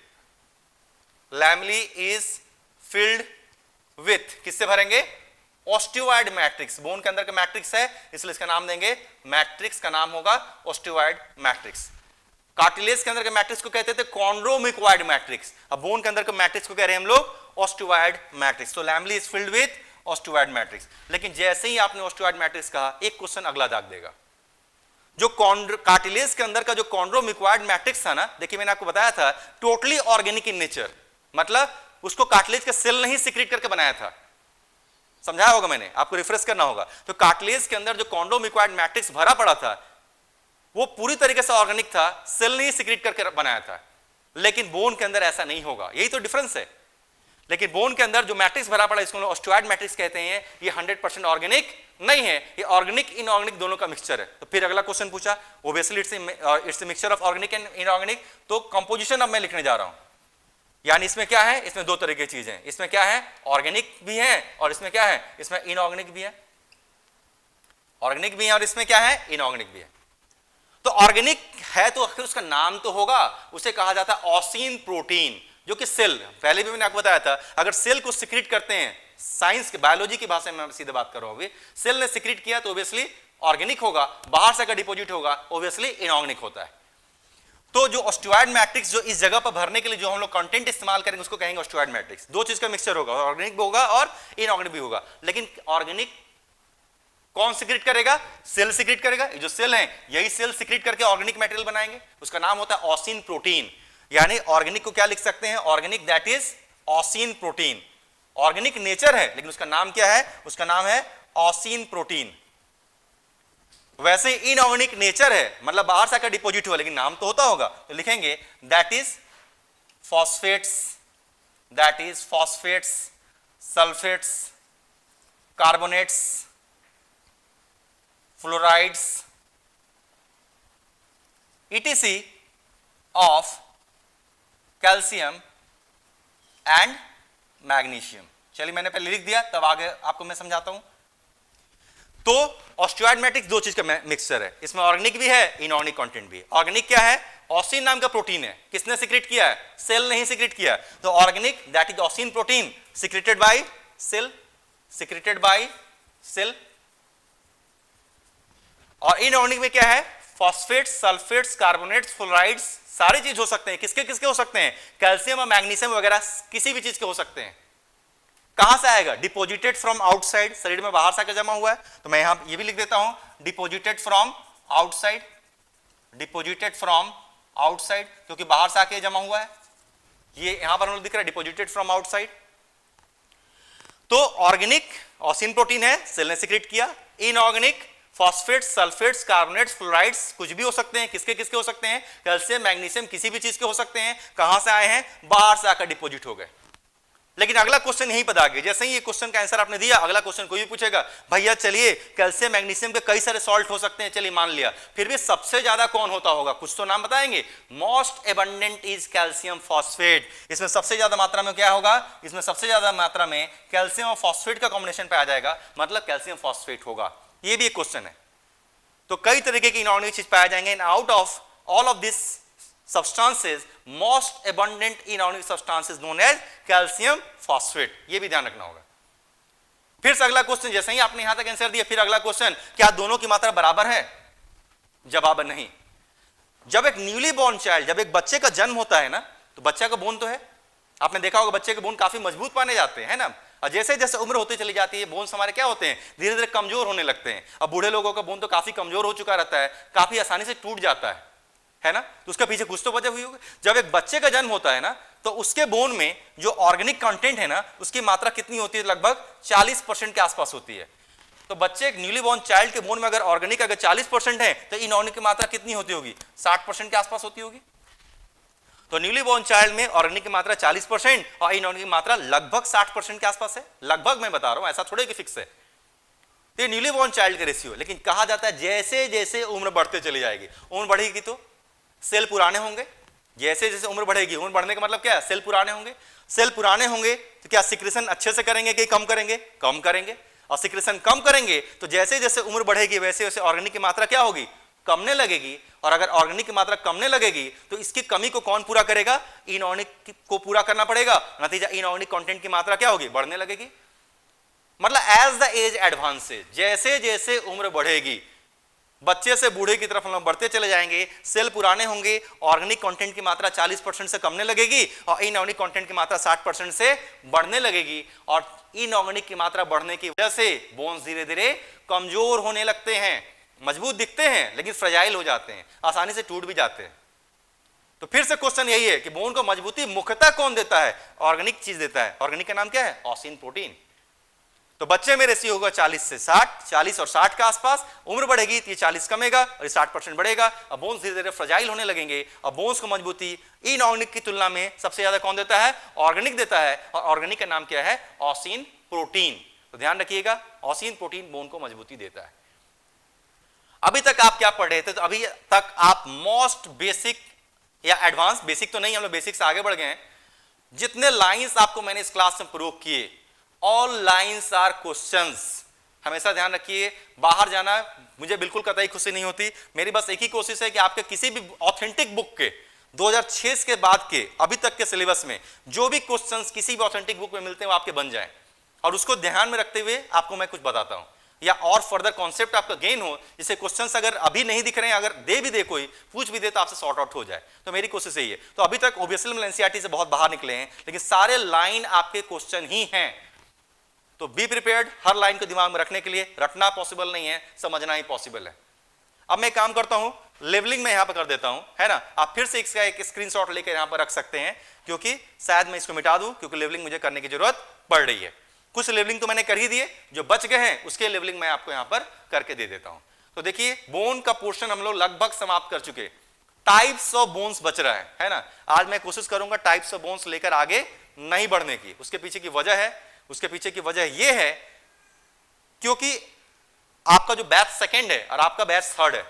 lamellae is filled with, किससे भरेंगे? ओस्टियोइड मैट्रिक्स। बोन के अंदर का मैट्रिक्स है, इसलिए इसका नाम देंगे, मैट्रिक्स का नाम होगा ओस्टियोइड मैट्रिक्स। कार्टिलेज के अंदर के मैट्रिक्स को कहते थे कॉन्ड्रोमिकोइड मैट्रिक्स। अब बोन के अंदर के मैट्रिक्स को कह रहे हैं हम लोग ऑस्टियोइड मैट्रिक्स। तो lamellae is filled with osteoid matrix. लेकिन जैसे ही आपने ऑस्टियोइड मैट्रिक्स कहा, एक क्वेश्चन अगला दाग देगा। जो कार्टिलेज के अंदर का जो कॉन्ड्रोमिक्वाइड मैट्रिक्स था ना, देखिए मैंने आपको बताया था टोटली ऑर्गेनिक इन नेचर, मतलब उसको कार्टिलेज के सेल नहीं सिक्रीट करके बनाया था, समझाया होगा मैंने, आपको रिफ्रेश करना होगा। तो कार्टिलेज के अंदर जो कॉन्ड्रोमिक्वाइड मैट्रिक्स भरा पड़ा था वो पूरी तरीके से ऑर्गेनिक था, सेल नहीं सिक्रीट करके बनाया था। लेकिन बोन के अंदर ऐसा नहीं होगा, यही तो डिफरेंस है। लेकिन बोन के अंदर जो मैट्रिक्स भरा पड़ा इसको ऑस्टियोइड मैट्रिक्स कहते हैं, ये 100% ऑर्गेनिक नहीं है, ये ऑर्गेनिक इनऑर्गेनिक दोनों का मिक्सचर है। तो फिर अगला क्वेश्चन पूछा, obviously it's mixture of organic and inorganic. तो कंपोजिशन अब मैं लिखने जा रहा हूं, यानी इसमें क्या है, इसमें दो तरह की चीजें हैं, इसमें क्या है ऑर्गेनिक भी है और इसमें क्या है, इसमें इनऑर्गेनिक भी है, ऑर्गेनिक भी है और इसमें क्या है इनऑर्गेनिक भी है। तो ऑर्गेनिक है तो आखिर उसका नाम तो होगा, उसे कहा जाता है ऑसिन प्रोटीन, जो कि सेल, पहले भी मैंने आपको बताया था, अगर सेल को सिक्रीट करते हैं, साइंस के बायोलॉजी की भाषा में सीधे बात कर रहा हूं अभी, सेल ने सिक्रीट किया तो ऑब्वियसली ऑर्गेनिक होगा, बाहर से अगर डिपोजिट होगा ऑब्वियसली इनऑर्गेनिक होता है। तो जो ऑस्टियोइड मैट्रिक्स जो इस जगह पर भरने के लिए जो हम लोग कंटेंट इस्तेमाल करेंगे उसको कहेंगे ऑस्टियोइड मैट्रिक्स। दो चीज का मिक्सचर होगा, ऑर्गेनिक भी होगा और इनऑर्गेनिक भी होगा। लेकिन ऑर्गेनिक कौन सिक्रीट करेगा, सेल सिक्रीट करेगा, ये जो सेल है यही सेल सिक्रीट करके ऑर्गेनिक मटेरियल बनाएंगे, उसका नाम होता है ऑसिन प्रोटीन। यानी ऑर्गेनिक को क्या लिख सकते हैं, organic that is ossein protein. Organic nature है लेकिन उसका नाम क्या है, उसका नाम है ऑसिन प्रोटीन। वैसे इनऑर्गेनिक नेचर है, मतलब बाहर से आकर डिपोजिट हुआ, लेकिन नाम तो होता होगा, तो लिखेंगे that is phosphates, sulphates, carbonates, fluorides, etc of calcium and magnesium. चलिए मैंने पहले लिख दिया, तब आगे आपको मैं समझाता हूं। तो ऑस्टियोइड मैट्रिक्स दो चीज का मिक्सचर है, इसमें ऑर्गेनिक भी है, इनऑर्गेनिक कंटेंट भी है। ऑर्गेनिक क्या है, ऑसिन नाम का प्रोटीन है, किसने सिक्रेट किया है, सेल नहीं सिक्रेट किया। तो organic that is ossein protein secreted by cell. और इनऑर्गेनिक में क्या है, फॉस्फेट्स, सल्फेट्स, कार्बोनेट्स, फ्लोराइड्स, सारी चीज हो सकते हैं। किसके किसके हो सकते हैं, कैल्शियम और मैग्नीशियम वगैरह किसी भी चीज के हो सकते हैं। कहां से आएगा, डिपोजिटेड फ्रॉम आउटसाइड, शरीर में बाहर से आकर जमा हुआ है। तो मैं यहां ये भी लिख देता हूं, डिपोजिटेड फ्रॉम आउटसाइड, क्योंकि बाहर से आके जमा हुआ है, ये यहां पर हम लोग दिख रहा है डिपोजिटेड फ्रॉम आउटसाइड। तो ऑर्गेनिक ऑसिन प्रोटीन है, सेल ने सिक्रेट किया। Inorganic phosphates, sulphates, carbonates, fluorides कुछ भी हो सकते हैं। किसके किसके हो सकते हैं, कैल्शियम, मैग्नीशियम, किसी भी चीज के हो सकते हैं। कहां से आए हैं, बाहर से आकर डिपोजिट हो गए। लेकिन अगला क्वेश्चन यहीं पर आ गया, जैसे ही ये क्वेश्चन का आंसर आपने दिया, अगला क्वेश्चन कोई भी पूछेगा, भैया चलिए कैल्शियम मैग्नीशियम के कई सारे सॉल्ट हो सकते हैं, चलिए मान लिया, फिर भी सबसे ज्यादा कौन होता होगा, कुछ तो नाम बताएंगे। Most abundant is calcium phosphate. इसमें सबसे ज्यादा मात्रा में क्या होगा, इसमें सबसे ज्यादा मात्रा में कैल्शियम और फॉस्फेट का कॉम्बिनेशन पे आ जाएगा, मतलब कैल्शियम फॉस्फेट होगा। ये भी एक क्वेश्चन है। तो कई तरीके की इनऑर्गेनिक चीज पाए जाएंगे। Out of all of this substances most abundant inorganic substance is known as calcium phosphate। ये भी ध्यान रखना होगा। फिर से अगला क्वेश्चन, जैसे ही आपने यहां तक आंसर दिया, फिर अगला क्वेश्चन, क्या दोनों की मात्रा बराबर है, जवाब नहीं। जब एक न्यूली बॉर्न चाइल्ड, जब एक बच्चे का जन्म होता है ना, तो बच्चा का बोन तो है, आपने देखा होगा बच्चे के बोन काफी मजबूत माने जाते हैं ना, और जैसे जैसे उम्र होती चली जाती है बोन्स हमारे क्या होते हैं, धीरे धीरे कमजोर होने लगते हैं। अब बूढ़े लोगों का बोन तो काफी कमजोर हो चुका रहता है, काफी आसानी से टूट जाता है ना। तो उसका पीछे कुछ तो वजह हुई होगी। जब एक बच्चे का जन्म होता है ना, तो उसके बोन में जो ऑर्गेनिक कंटेंट है ना, उसकी मात्रा कितनी होती है, लगभग 40% के आसपास होती है। तो बच्चे एक न्यूली बॉर्न चाइल्ड के बोन में अगर ऑर्गेनिक अगर 40% है, तो इनऑर्गेनिक की मात्रा कितनी होती होगी, 60% के आसपास होती होगी। तो न्यूली बॉर्न चाइल्ड में ऑर्गेनिक की मात्रा 40% और इनऑर्गेनिक की मात्रा लगभग 60% के आसपास है। लगभग मैं बता रहा हूं, ऐसा थोड़े कि फिक्स है। ये न्यूली बॉर्न चाइल्ड का रेशियो। लेकिन कहा जाता है जैसे जैसे उम्र बढ़ते चली जाएगी, उम्र बढ़ेगी तो सेल पुराने होंगे। जैसे जैसे उम्र बढ़ेगी, उम्र बढ़ने का मतलब क्या है, सेल पुराने होंगे। सेल पुराने होंगे तो क्या सिक्रेशन अच्छे से करेंगे कि कम करेंगे, कम करेंगे। और सिक्रेशन कम करेंगे तो जैसे जैसे उम्र बढ़ेगी वैसे वैसे ऑर्गेनिक की मात्रा क्या होगी, कमने लगेगी। और अगर ऑर्गेनिक की मात्रा कमने लगेगी तो इसकी कमी को कौन पूरा करेगा, इनऑर्गेनिक को पूरा करना पड़ेगा। नतीजा इनऑर्गेनिक कंटेंट की मात्रा क्या होगी, बढ़ने लगेगी। मतलब एज द एज एडवांसेज, जैसे जैसे उम्र बढ़ेगी बच्चे से बूढ़े की तरफ हम लोग बढ़ते चले जाएंगे, सेल पुराने होंगे, ऑर्गेनिक कंटेंट की मात्रा 40% से कमने लगेगी और इनऑर्गेनिक कंटेंट की मात्रा 60% से बढ़ने लगेगी, और इनऑर्गेनिक की मात्रा बढ़ने की वजह से बोन्स धीरे धीरे कमजोर होने लगते हैं, मजबूत दिखते हैं लेकिन फ्रेजाइल हो जाते हैं, आसानी से टूट भी जाते हैं। तो फिर से क्वेश्चन यही है कि बोन को मजबूती मुख्यतः कौन देता है? ऑर्गेनिक चीज देता है। ऑर्गेनिक का नाम क्या है? ऑसिन प्रोटीन। तो बच्चे में रेशियो होगा 40 से 60, 40 और 60 के आसपास। उम्र बढ़ेगी तो ये 40 कमेगा और ये 60% बढ़ेगा। अब बोन्स धीरे धीरे फ्रेजाइल होने लगेंगे। अब बोन्स को मजबूती इनऑर्गेनिक की तुलना में सबसे ज्यादा कौन देता है? ऑर्गेनिक देता है, और ऑर्गेनिक का नाम क्या है? ऑसिन प्रोटीन। तो ध्यान रखिएगा, ऑसिन प्रोटीन बोन को मजबूती देता है। अभी तक आप क्या पढ़ रहे थे? तो अभी तक आप मोस्ट बेसिक या एडवांस, बेसिक तो नहीं, हम लोग बेसिक से आगे बढ़ गए हैं। जितने लाइंस आपको मैंने इस क्लास में प्रयोग किए, ऑल लाइंस आर क्वेश्चंस। हमेशा ध्यान रखिए, बाहर जाना मुझे बिल्कुल कतई खुशी नहीं होती। मेरी बस एक ही कोशिश है कि आपके किसी भी ऑथेंटिक बुक के 2006 के बाद के अभी तक के सिलेबस में जो भी क्वेश्चंस किसी भी ऑथेंटिक बुक में मिलते हैं वो आपके बन जाएं, और उसको ध्यान में रखते हुए आपको मैं कुछ बताता हूं, या और फर्दर कॉन्सेप्ट आपका गेन हो, जिससे क्वेश्चंस अगर अभी नहीं दिख रहे हैं, अगर दे भी दे कोई पूछ भी दे तो आपसे सॉर्ट आउट हो जाए। तो मेरी कोशिश यही है। तो अभी तक ओबीएसएल में एनसीईआरटी से बहुत बाहर निकले हैं, लेकिन सारे लाइन आपके क्वेश्चन ही हैं। तो बी प्रिपेयर्ड, हर लाइन को दिमाग में रखने के लिए। रटना पॉसिबल नहीं है, समझना ही पॉसिबल है। अब मैं काम करता हूं, लेवलिंग में यहां पर कर देता हूं, है ना। आप फिर से इसका एक स्क्रीनशॉट लेकर यहां पर रख सकते हैं, क्योंकि शायद मैं इसको मिटा दूं, क्योंकि लेवलिंग मुझे करने की जरूरत पड़ रही है। कुछ लेवलिंग तो मैंने कर ही दिए, जो बच गए हैं उसके लेवलिंग मैं आपको यहां पर करके दे देता हूं। तो देखिए, बोन का पोर्शन हम लोग लगभग समाप्त कर चुके। टाइप्स ऑफ बोन्स बच रहा है ना। आज मैं कोशिश करूंगा टाइप्स ऑफ बोन्स लेकर आगे नहीं बढ़ने की। उसके पीछे की वजह है, उसके पीछे की वजह यह है क्योंकि आपका जो बैच सेकंड है और आपका बैच थर्ड है,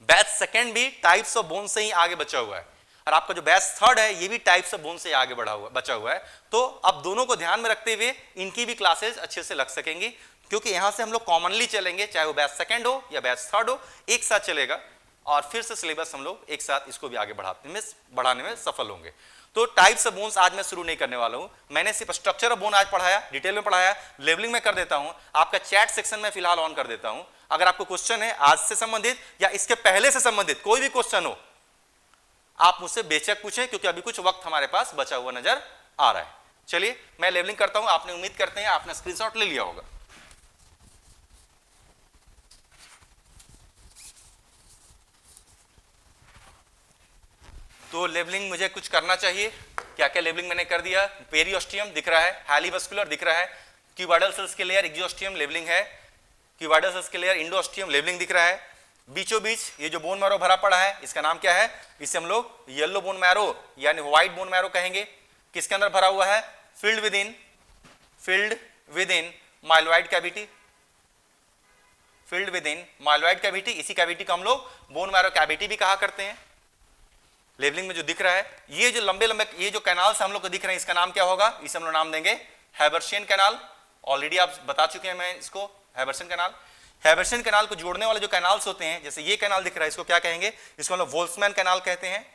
बैच सेकंड भी टाइप्स ऑफ बोन से ही आगे बचा हुआ है, और आपका जो बैच थर्ड है ये भी टाइप्स ऑफ बोन से आगे बचा हुआ है। तो अब दोनों को ध्यान में रखते हुए इनकी भी क्लासेस अच्छे से लग सकेंगी, क्योंकि यहां से हम लोग कॉमनली चलेंगे, चाहे वो बैच सेकंड हो या बैच थर्ड हो, एक साथ चलेगा, और फिर से सिलेबस हम लोग एक साथ इसको भी आगे बढ़ाने में सफल होंगे। तो टाइप्स ऑफ बोन्स आज मैं शुरू नहीं करने वाला हूं। मैंने सिर्फ स्ट्रक्चर ऑफ बोन आज पढ़ाया, डिटेल में पढ़ाया, लेवलिंग में कर देता हूं। आपका चैट सेक्शन में फिलहाल ऑन कर देता हूं। अगर आपको क्वेश्चन है आज से संबंधित या इसके पहले से संबंधित, कोई भी क्वेश्चन हो, आप मुझसे बेशक पूछें, क्योंकि अभी कुछ वक्त हमारे पास बचा हुआ नजर आ रहा है। चलिए मैं लेवलिंग करता हूं। आपने उम्मीद करते हैं आपने स्क्रीनशॉट ले लिया होगा। तो लेवलिंग मुझे कुछ करना चाहिए। क्या क्या लेवलिंग मैंने कर दिया? पेरियोस्टियम दिख रहा है, हाइलीवस्कुलर दिख रहा है, क्यूबाइडल सेल्स के लेयर एक्जियोस्टियम लेवलिंग है, क्यूबाइडल सेल्स के लेयर इंडोस्टियम लेवलिंग दिख रहा है। बीचों बीच ये जो बोन मैरो भरा पड़ा है, इसका नाम क्या है? इसे हम लोग येलो बोन मैरो यानी व्हाइट बोन मैरो कहेंगे। किसके अंदर भरा हुआ है? Filled with in myeloid cavity, filled with in myeloid cavity. इसी कैविटी को हम लोग बोन मैरो कैविटी भी कहा करते हैं। लेवलिंग में जो दिख रहा है, ये जो लंबे लंबे ये जो कैनाल से हम लोग को दिख रहे हैं, इसका नाम क्या होगा? इसे हम लोग नाम देंगे हैबर्शियन कैनाल। ऑलरेडी आप बता चुके हैं मैं इसको, हैबर्शियन कैनाल। हैबर्शियन कैनाल को जोड़ने वाले जो कैनाल्स होते हैं, जैसे ये कैनाल दिख रहा है, इसको क्या कहेंगे? इसको हम लोग वोल्क्समैन कैनाल कहते हैं,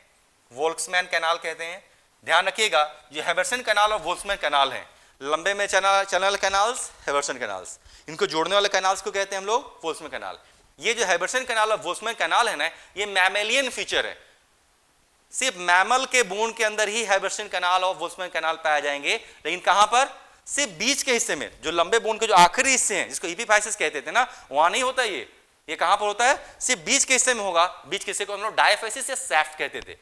वोल्क्समैन कैनाल कहते हैं। ध्यान रखिएगा, ये हैबर्शियन कैनाल और वोल्क्समैन कैनाल है। लंबे में चैनल कैनाल्स, हैबर्शियन कैनाल्स, इनको जोड़ने वाले कैनाल्स को कहते हैं हम लोग वोल्क्समैन कैनाल। ये जो हैबर्शियन कैनाल और वोल्क्समैन कैनाल है ना, ये मैमेलियन फीचर है। सिर्फ मैमल के बोन के अंदर ही हैबर्शियन कैनाल और वोल्क्समैन कैनाल पाए जाएंगे, लेकिन कहां पर? सिर्फ बीच के हिस्से में, जो लंबे बोन के जो आखिरी हिस्से हैं, जिसको एपिफाइसिस कहते थे ना, वहां नहीं होता ये कहां पर होता है? सिर्फ बीच के हिस्से में होगा। बीच के हिस्से को हम लोग डायफाइसिस या सैफ्ट कहते थे।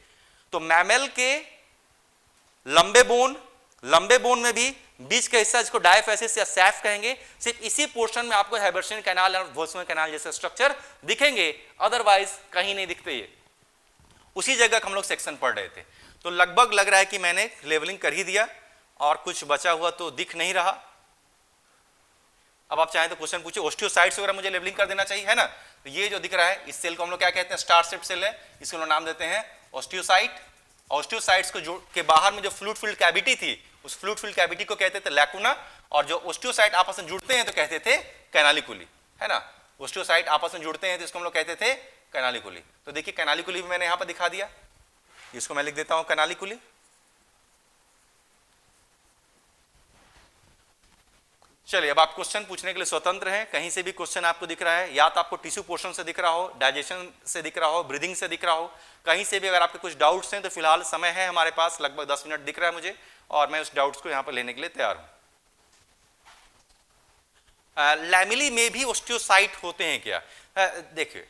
तो मैमल के लंबे बोन में भी बीच का हिस्सा, जिसको डायफाइसिस या सैफ्ट कहेंगे, सिर्फ इसी पोर्शन में आपको हैबर्शियन कैनाल और वोल्क्समैन कैनाल जैसे स्ट्रक्चर दिखेंगे, अदरवाइज कहीं नहीं दिखते। ये उसी जगह का हम लोग सेक्शन पढ़ रहे थे। तो लगभग लग रहा है कि मैंने लेवलिंग कर ही दिया, और कुछ बचा हुआ तो दिख नहीं रहा। अब आप चाहें तो क्वेश्चन पूछिए। ओस्टियोसाइट्स वगैरह मुझे लेवलिंग कर देना चाहिए, है ना। तो ये जो दिख रहा है, इस सेल को हम लोग क्या कहते हैं? स्टार शेप्ड सेल है, इसको हम नाम देते हैं ओस्टियोसाइट। ओस्टियोसाइट्स को जो के बाहर में जो फ्लूइड फिल्ड कैविटी थी, उस फ्लूइड फिल्ड कैविटी को कहते थे लैकुना, और जो ओस्टियोसाइट आपस में जुड़ते हैं तो कहते थे कैनालिकुली, है ना। ओस्टियोसाइट आपस में जुड़ते हैं तो इसको हम लोग कहते थे कैनालिकुली। तो देखिए कैनालिकुली भी मैंने यहां पर दिखा दिया, इसको मैं लिख देता हूं कैनालिकुली। चलिए अब आप क्वेश्चन पूछने के लिए स्वतंत्र हैं, कहीं से भी क्वेश्चन आपको दिख रहा है, या तो आपको टिश्यू पोर्शन से दिख रहा हो, डाइजेशन से दिख रहा हो, ब्रीदिंग से दिख रहा हो, कहीं से भी अगर आपके कुछ डाउट्स हैं तो फिलहाल समय है हमारे पास, लगभग 10 मिनट दिख रहा है मुझे, और मैं उस डाउट्स को यहाँ पर लेने के लिए तैयार हूँ। लैमिली में भी ओस्टियोसाइट होते हैं क्या? देखिए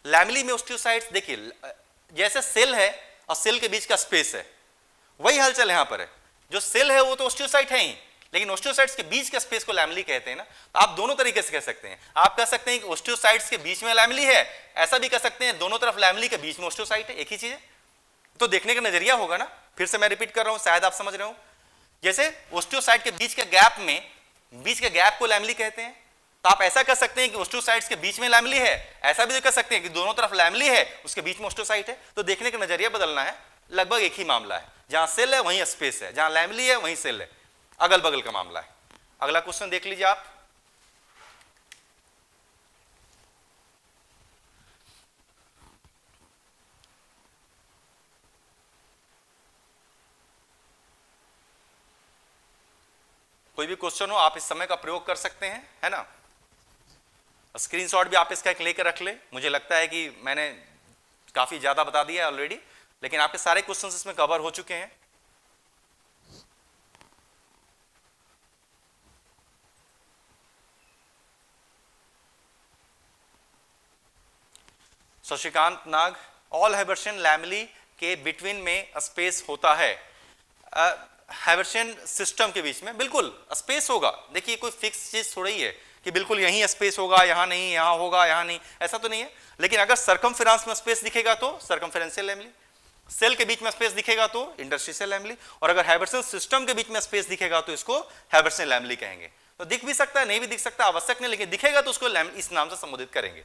लैमिली में ओस्टियोसाइट्स, देखिए जैसे सेल है और सेल के बीच का स्पेस है, वही हलचल यहाँ पर है। जो सेल है वो तो ओस्टियोसाइट है ही, लेकिन ओस्टियोसाइट्स के बीच के स्पेस को लैमिली कहते हैं ना। तो आप दोनों तरीके से कह सकते हैं, आप कह सकते हैं कि ओस्टियोसाइट्स के बीच में लैमिली है, ऐसा भी कह सकते हैं दोनों तरफ लैमिली के बीच में ओस्टियोसाइट है, एक ही चीज है। तो देखने का नजरिया होगा ना, फिर से मैं रिपीट कर रहा हूं, शायद आप समझ रहे हो। जैसे ओस्टियोसाइट के बीच के गैप में, बीच के गैप को लैमिली कहते हैं, तो आप ऐसा कह सकते हैं कि ओस्टियोसाइट्स के बीच में लैमिली है, ऐसा भी कह सकते हैं कि दोनों तरफ लैमिली है, उसके बीच में ओस्टियोसाइट है। तो देखने का नजरिया बदलना है, लगभग एक ही मामला है, जहां सेल है वहीं स्पेस है, जहां लैमिली है वहीं सेल है, अगल बगल का मामला है। अगला क्वेश्चन देख लीजिए आप। कोई भी क्वेश्चन हो आप इस समय का प्रयोग कर सकते हैं, है ना। स्क्रीनशॉट भी आप इसका एक लेकर रख ले। मुझे लगता है कि मैंने काफी ज्यादा बता दिया है ऑलरेडी, लेकिन आपके सारे क्वेश्चंस इसमें कवर हो चुके हैं। शशिकांत नाग, ऑल हैबर्शियन लैमिली के बिटवीन में स्पेस होता है। हैबर्शियन सिस्टम के बीच में बिल्कुल स्पेस होगा। देखिए कोई फिक्स चीज थोड़ी है कि बिल्कुल यहीं स्पेस होगा, यहां नहीं, यहां होगा, यहां नहीं, ऐसा तो नहीं है। लेकिन अगर सर्कमफेरेंस में स्पेस दिखेगा तो सर्कमफेरेंशियल लैमिली, सेल के बीच में स्पेस दिखेगा तो इंटरस्टिशियल लैमिली, और अगर हैबर्शियन सिस्टम के बीच में स्पेस दिखेगा तो इसको हैबर्शियन लैमिली कहेंगे। तो दिख भी सकता है, नहीं भी दिख सकता, आवश्यक नहीं, लेकिन दिखेगा तो उसको इस नाम से संबोधित करेंगे।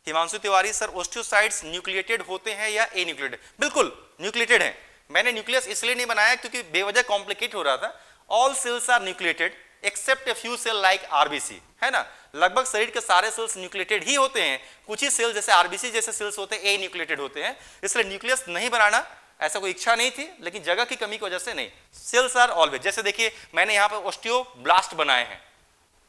Himanshu Tiwari, sir osteocytes nucleated होते हैं या एन्यूक्लिएटेड? बिल्कुल न्यूक्लिएटेड हैं। मैंने न्यूक्लियस इसलिए नहीं बनाया क्योंकि बेवजह कॉम्प्लिकेट हो रहा था। All cells are nucleated except a few cell like RBC, है ना। लगभग शरीर के सारे सेल्स न्यूक्लिएटेड ही होते हैं, कुछ ही सेल जैसे आरबीसी जैसे सेल्स होते हैं ए न्यूक्लिएटेड होते हैं। इसलिए न्यूक्लियस नहीं बनाना ऐसा कोई इच्छा नहीं थी, लेकिन जगह की कमी की वजह से नहीं। सेल्स आर ऑलवेज, जैसे देखिए मैंने यहाँ पे ओस्टियोब्लास्ट बनाए हैं,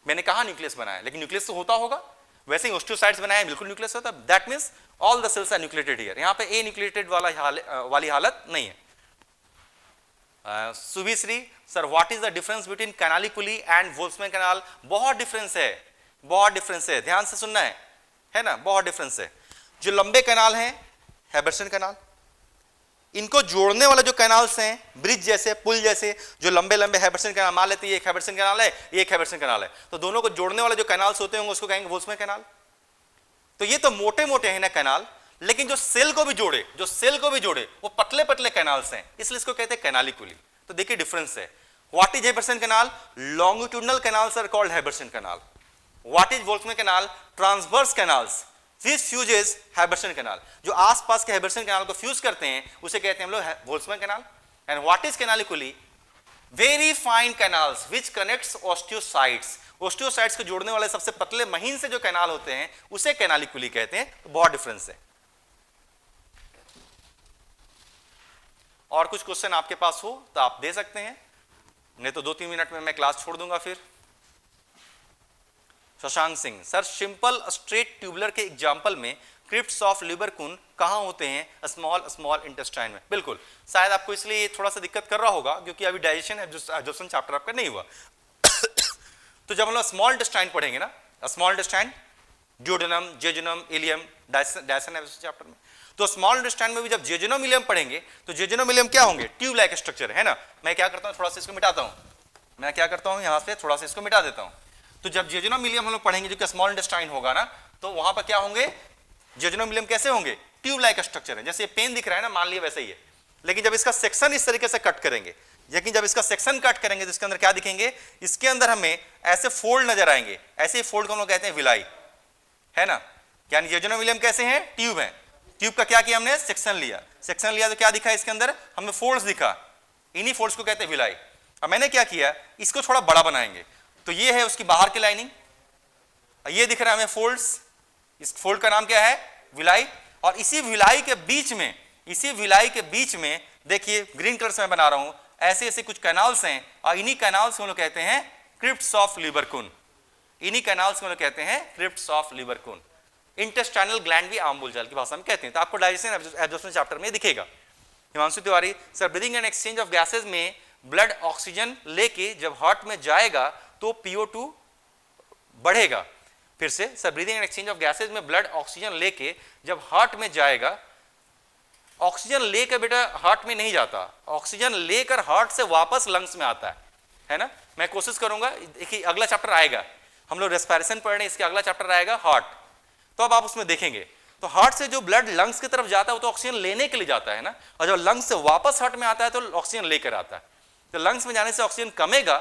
मैंने कहा न्यूक्लियस बनाया, लेकिन न्यूक्लियस तो होता होगा। वैसे ही ओस्टियोसाइट्स बनाए बिल्कुल न्यूक्लियस होता है। That means all the cells are nucleated here. यहाँ पे ए न्यूक्लिएटेड वाली हालत नहीं है। Subhishree, sir what is the difference between canaliculi and वोल्फ्समैन कैनाल? बहुत डिफरेंस है, बहुत डिफरेंस है, ध्यान से सुनना है ना, बहुत डिफरेंस है। जो लंबे कैनाल हैं हैबर्शियन कैनाल, इनको जोड़ने वाले जो कैनाल्स हैं ब्रिज जैसे, पुल जैसे, जो लंबे लंबे हैबर्शियन कैनाल, मान लेते हैं ये एक हैबर्शियन कैनाल है, ये एक हैबर्शियन कैनाल है, तो दोनों को जोड़ने वाले जो कैनाल्स होते होंगे उसको कहेंगे वोल्फ्समैन कैनाल। तो ये तो मोटे मोटे हैं ना कैनाल, लेकिन जो सेल को भी जोड़े वो पतले पतले कैनाल्स हैं, इसलिए इसको कहते हैं कैनालिकुली। तो देखिए डिफरेंस है। What is Haversian canal? Longitudinal canals are called Haversian canal. What is वोल्फ्समैन canal? Transverse canals which fuses Haversian canal. जो आसपास के हैबर्शियन कैनाल को फ्यूज करते हैं उसे कहते हैं हम लोग वोल्फ्समैन canal. And what is canaliculi? Very fine canals which connects osteocytes. Osteocytes को जोड़ने वाले सबसे पतले महीन से जो कैनाल होते हैं उसे कैनालिकुली कहते हैं। तो बहुत डिफरेंस है। और कुछ क्वेश्चन आपके पास हो तो आप दे सकते हैं, नहीं तो 2-3 मिनट में मैं क्लास छोड़ दूंगा फिर। Shashank Singh, sir simple straight tubular के एग्जांपल में क्रिप्ट्स ऑफ लिबरकुन कहां होते हैं? स्मॉल इंटेस्टाइन में। बिल्कुल, शायद आपको इसलिए थोड़ा सा दिक्कत कर रहा होगा क्योंकि अभी डाइजेशन एब्जॉर्प्शन चैप्टर आपका नहीं हुआ। तो जब हम लोग स्मॉल इंटेस्टाइन पढ़ेंगे ना, small intestine, duodenum, jejunum, ileum, digestion absorption chapter में, तो स्मॉल इंटेस्टाइन में भी जब जेजुनम इलियम पढ़ेंगे तो जेजुनम इलियम क्या होंगे? ट्यूब लाइक स्ट्रक्चर है ना। मैं क्या करता हूं, थोड़ा सा इसको मिटाता हूं, मैं क्या करता हूं यहां से थोड़ा सा इसको मिटा देता हूं। तो जब जेजुनम इलियम हम लोग पढ़ेंगे जो कि स्मॉल इंटेस्टाइन होगा ना, तो वहां पर क्या होंगे? जेजुनम इलियम कैसे होंगे? ट्यूब लाइक स्ट्रक्चर है, जैसे ये पेन दिख रहा है ना, मान लिया वैसे ही है। लेकिन जब इसका सेक्शन इस तरीके से कट करेंगे, तो इसके अंदर क्या दिखेंगे? इसके अंदर हमें ऐसे फोल्ड नजर आएंगे, ऐसे फोल्ड को हम लोग कहते हैं विलाई, है ना। यानी जेजुनम इलियम कैसे हैं? ट्यूब है। ट्यूब का क्या किया हमने? सेक्शन लिया तो क्या दिखा? इसके अंदर हमें फोल्ड्स दिखा, इन्हीं फोल्ड्स को कहते हैं विलाई। अब मैंने क्या किया, इसको थोड़ा बड़ा बनाएंगे, तो ये है उसकी बाहर की लाइनिंग, ये दिख रहा है हमें फोल्ड्स, इस फोल्ड का नाम क्या है? विलाई। और इसी विलाई के बीच में देखिए ग्रीन कलर से मैं बना रहा हूं, ऐसे ऐसे कुछ कैनाल्स हैं और इन्हीं कैनाल्स को हम लोग कहते हैं क्रिप्ट्स ऑफ लिबरकुन। इन्हीं कैनाल्स को हम लोग कहते हैं क्रिप्ट्स ऑफ लिबरकुन। इंटेस्टाइनल ग्लैंड भी आम बोलचाल की भाषा में कहते हैं। तो आपको डाइजेशन एब्जॉर्प्शन चैप्टर में दिखेगा। Himanshu Tiwari sir, breathing and exchange of gases में ब्लड ऑक्सीजन लेके जब हार्ट में जाएगा तो PO2 बढ़ेगा। फिर से sir, breathing and exchange of gases में ब्लड ऑक्सीजन लेके जब हार्ट में जाएगा, ऑक्सीजन लेकर बेटा हार्ट में नहीं जाता, ऑक्सीजन लेकर हार्ट से वापस लंग्स में आता है ना। मैं कोशिश करूंगा, देखिए अगला चैप्टर आएगा, हम लोग रेस्पिरेशन पढ़ रहे हैं, इसके अगला चैप्टर आएगा हार्ट, तो अब आप उसमें देखेंगे तो हार्ट से जो ब्लड लंग्स की तरफ जाता है वो तो ऑक्सीजन लेने के लिए जाता है ना, और जब लंग्स से वापस हार्ट में आता है तो ऑक्सीजन लेकर आता है। तो लंग्स में जाने से ऑक्सीजन कमेगा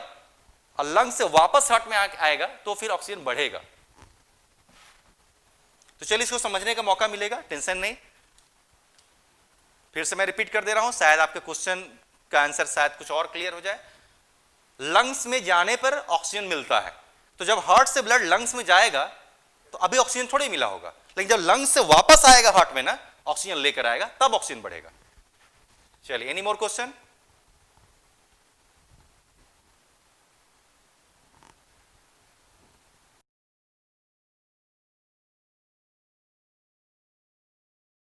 और लंग्स से वापस हार्ट में आएगा तो फिर ऑक्सीजन बढ़ेगा। तो चलिए इसको समझने का मौका मिलेगा, टेंशन नहीं। फिर से मैं रिपीट कर दे रहा हूं, शायद आपके क्वेश्चन का आंसर शायद कुछ और क्लियर हो जाए। लंग्स में जाने पर ऑक्सीजन मिलता है, तो जब हार्ट से ब्लड लंग्स में जाएगा तो अभी ऑक्सीजन थोड़ी मिला होगा, लेकिन जब लंग्स से वापस आएगा हार्ट में ना, ऑक्सीजन लेकर आएगा, तब ऑक्सीजन बढ़ेगा। चलिए, एनी मोर क्वेश्चन?